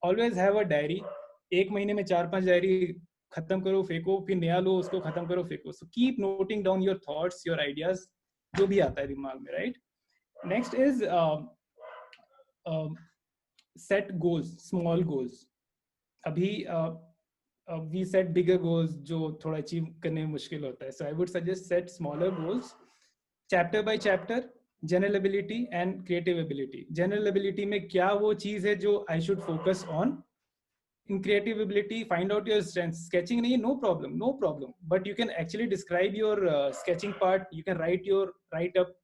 Always have a diary. एक महीने में 4-5 diary खत्म करो फेंको, फिर नया लो उसको खत्म करो फेंको. So keep noting down your thoughts, your ideas, जो भी आता है दिमाग में, right? Next is set goals, small goals. अभी we set bigger goals जो थोड़ा achieve करने में मुश्किल होता है. So I would suggest set smaller goals, chapter by chapter, general ability and creative ability. General ability में क्या वो चीज़ है जो I should focus on. In creative ability, find out your strengths. Sketching नहीं, no problem. But you can actually describe your sketching part. You can write up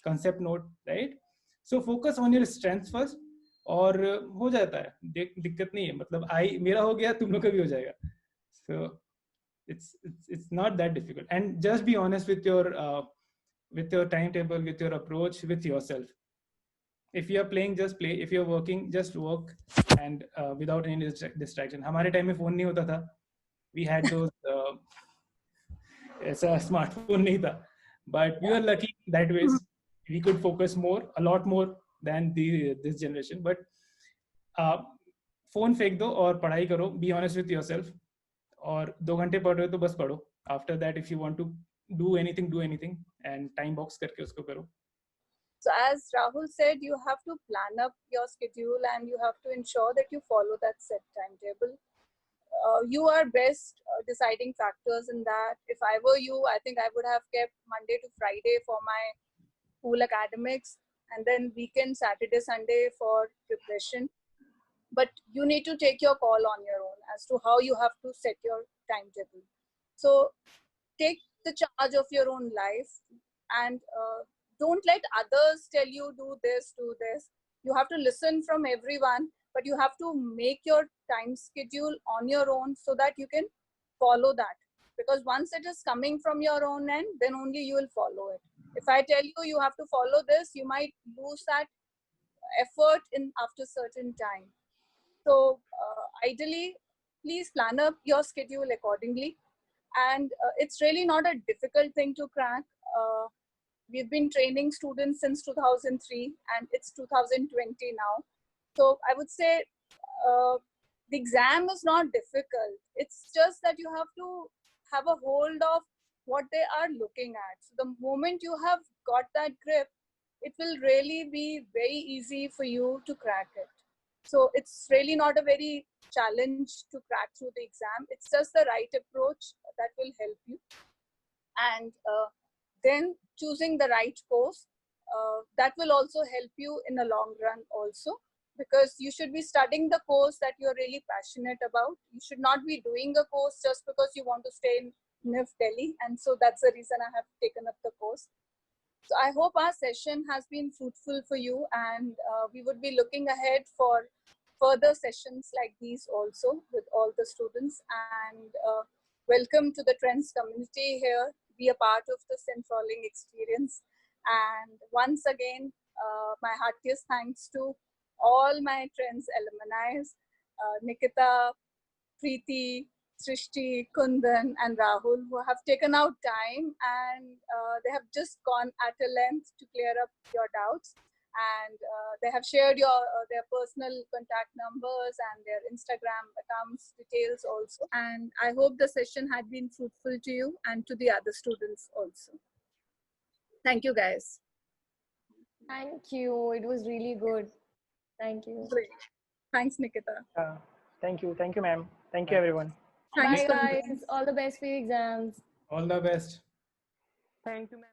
concept note, right? So focus on your strengths first. और हो जाता है, दिक्कत नहीं है. मतलब मेरा हो गया, तुम लोग का भी हो जाएगा. So it's not that difficult. And just be honest with your timetable, with your approach, with yourself. If you are playing, just play. If you are working, just work, and without any distraction. हमारे time में phone नहीं होता था. We had those ऐसा smartphone नहीं था, but we were lucky that ways. We could focus more, a lot more than this generation. But phone फेंक दो और पढ़ाई करो. Be honest with yourself. और 2 घंटे पढ़ रहे हो तो बस पढ़ो. After that, if you want to do anything, and time box करके उसको करो. So as Rahul said, you have to plan up your schedule and you have to ensure that you follow that set timetable. You are best deciding factors in that. If I were you, I think I would have kept Monday to Friday for my school academics, and then weekend, Saturday, Sunday for preparation. But you need to take your call on your own as to how you have to set your timetable. So take the charge of your own life, and don't let others tell you do this, do this. You have to listen from everyone, but you have to make your time schedule on your own so that you can follow that. Because once it is coming from your own end, then only you will follow it. If I tell you you have to follow this, you might lose that effort in after certain time. So ideally, please plan up your schedule accordingly. And it's really not a difficult thing to crack. We've been training students since 2003 and it's 2020 now. So I would say the exam is not difficult. It's just that you have to have a hold of what they are looking at. So the moment you have got that grip, it will really be very easy for you to crack it. So it's really not a very challenge to crack through the exam. It's just the right approach that will help you. And then choosing the right course, that will also help you in the long run also, because you should be studying the course that you're really passionate about. You should not be doing a course just because you want to stay in NIF Delhi. And so that's the reason I have taken up the course. So I hope our session has been fruitful for you, and we would be looking ahead for further sessions like these also with all the students. And welcome to the Trends community here. Be a part of this enthralling experience. And once again, my heartiest thanks to all my Trends alumni, Nikita, Preeti, Srishti, Kundan, and Rahul, who have taken out time, and they have just gone at a length to clear up your doubts. And they have shared their personal contact numbers and their Instagram accounts details also. And I hope the session had been fruitful to you and to the other students also. Thank you, guys. Thank you. It was really good. Thank you. Great. Thanks, Nikita. Thank you, ma'am. Thank you, everyone. Thanks, Bye, Kundan. guys. All the best for your exams. All the best. Thank you, ma'am.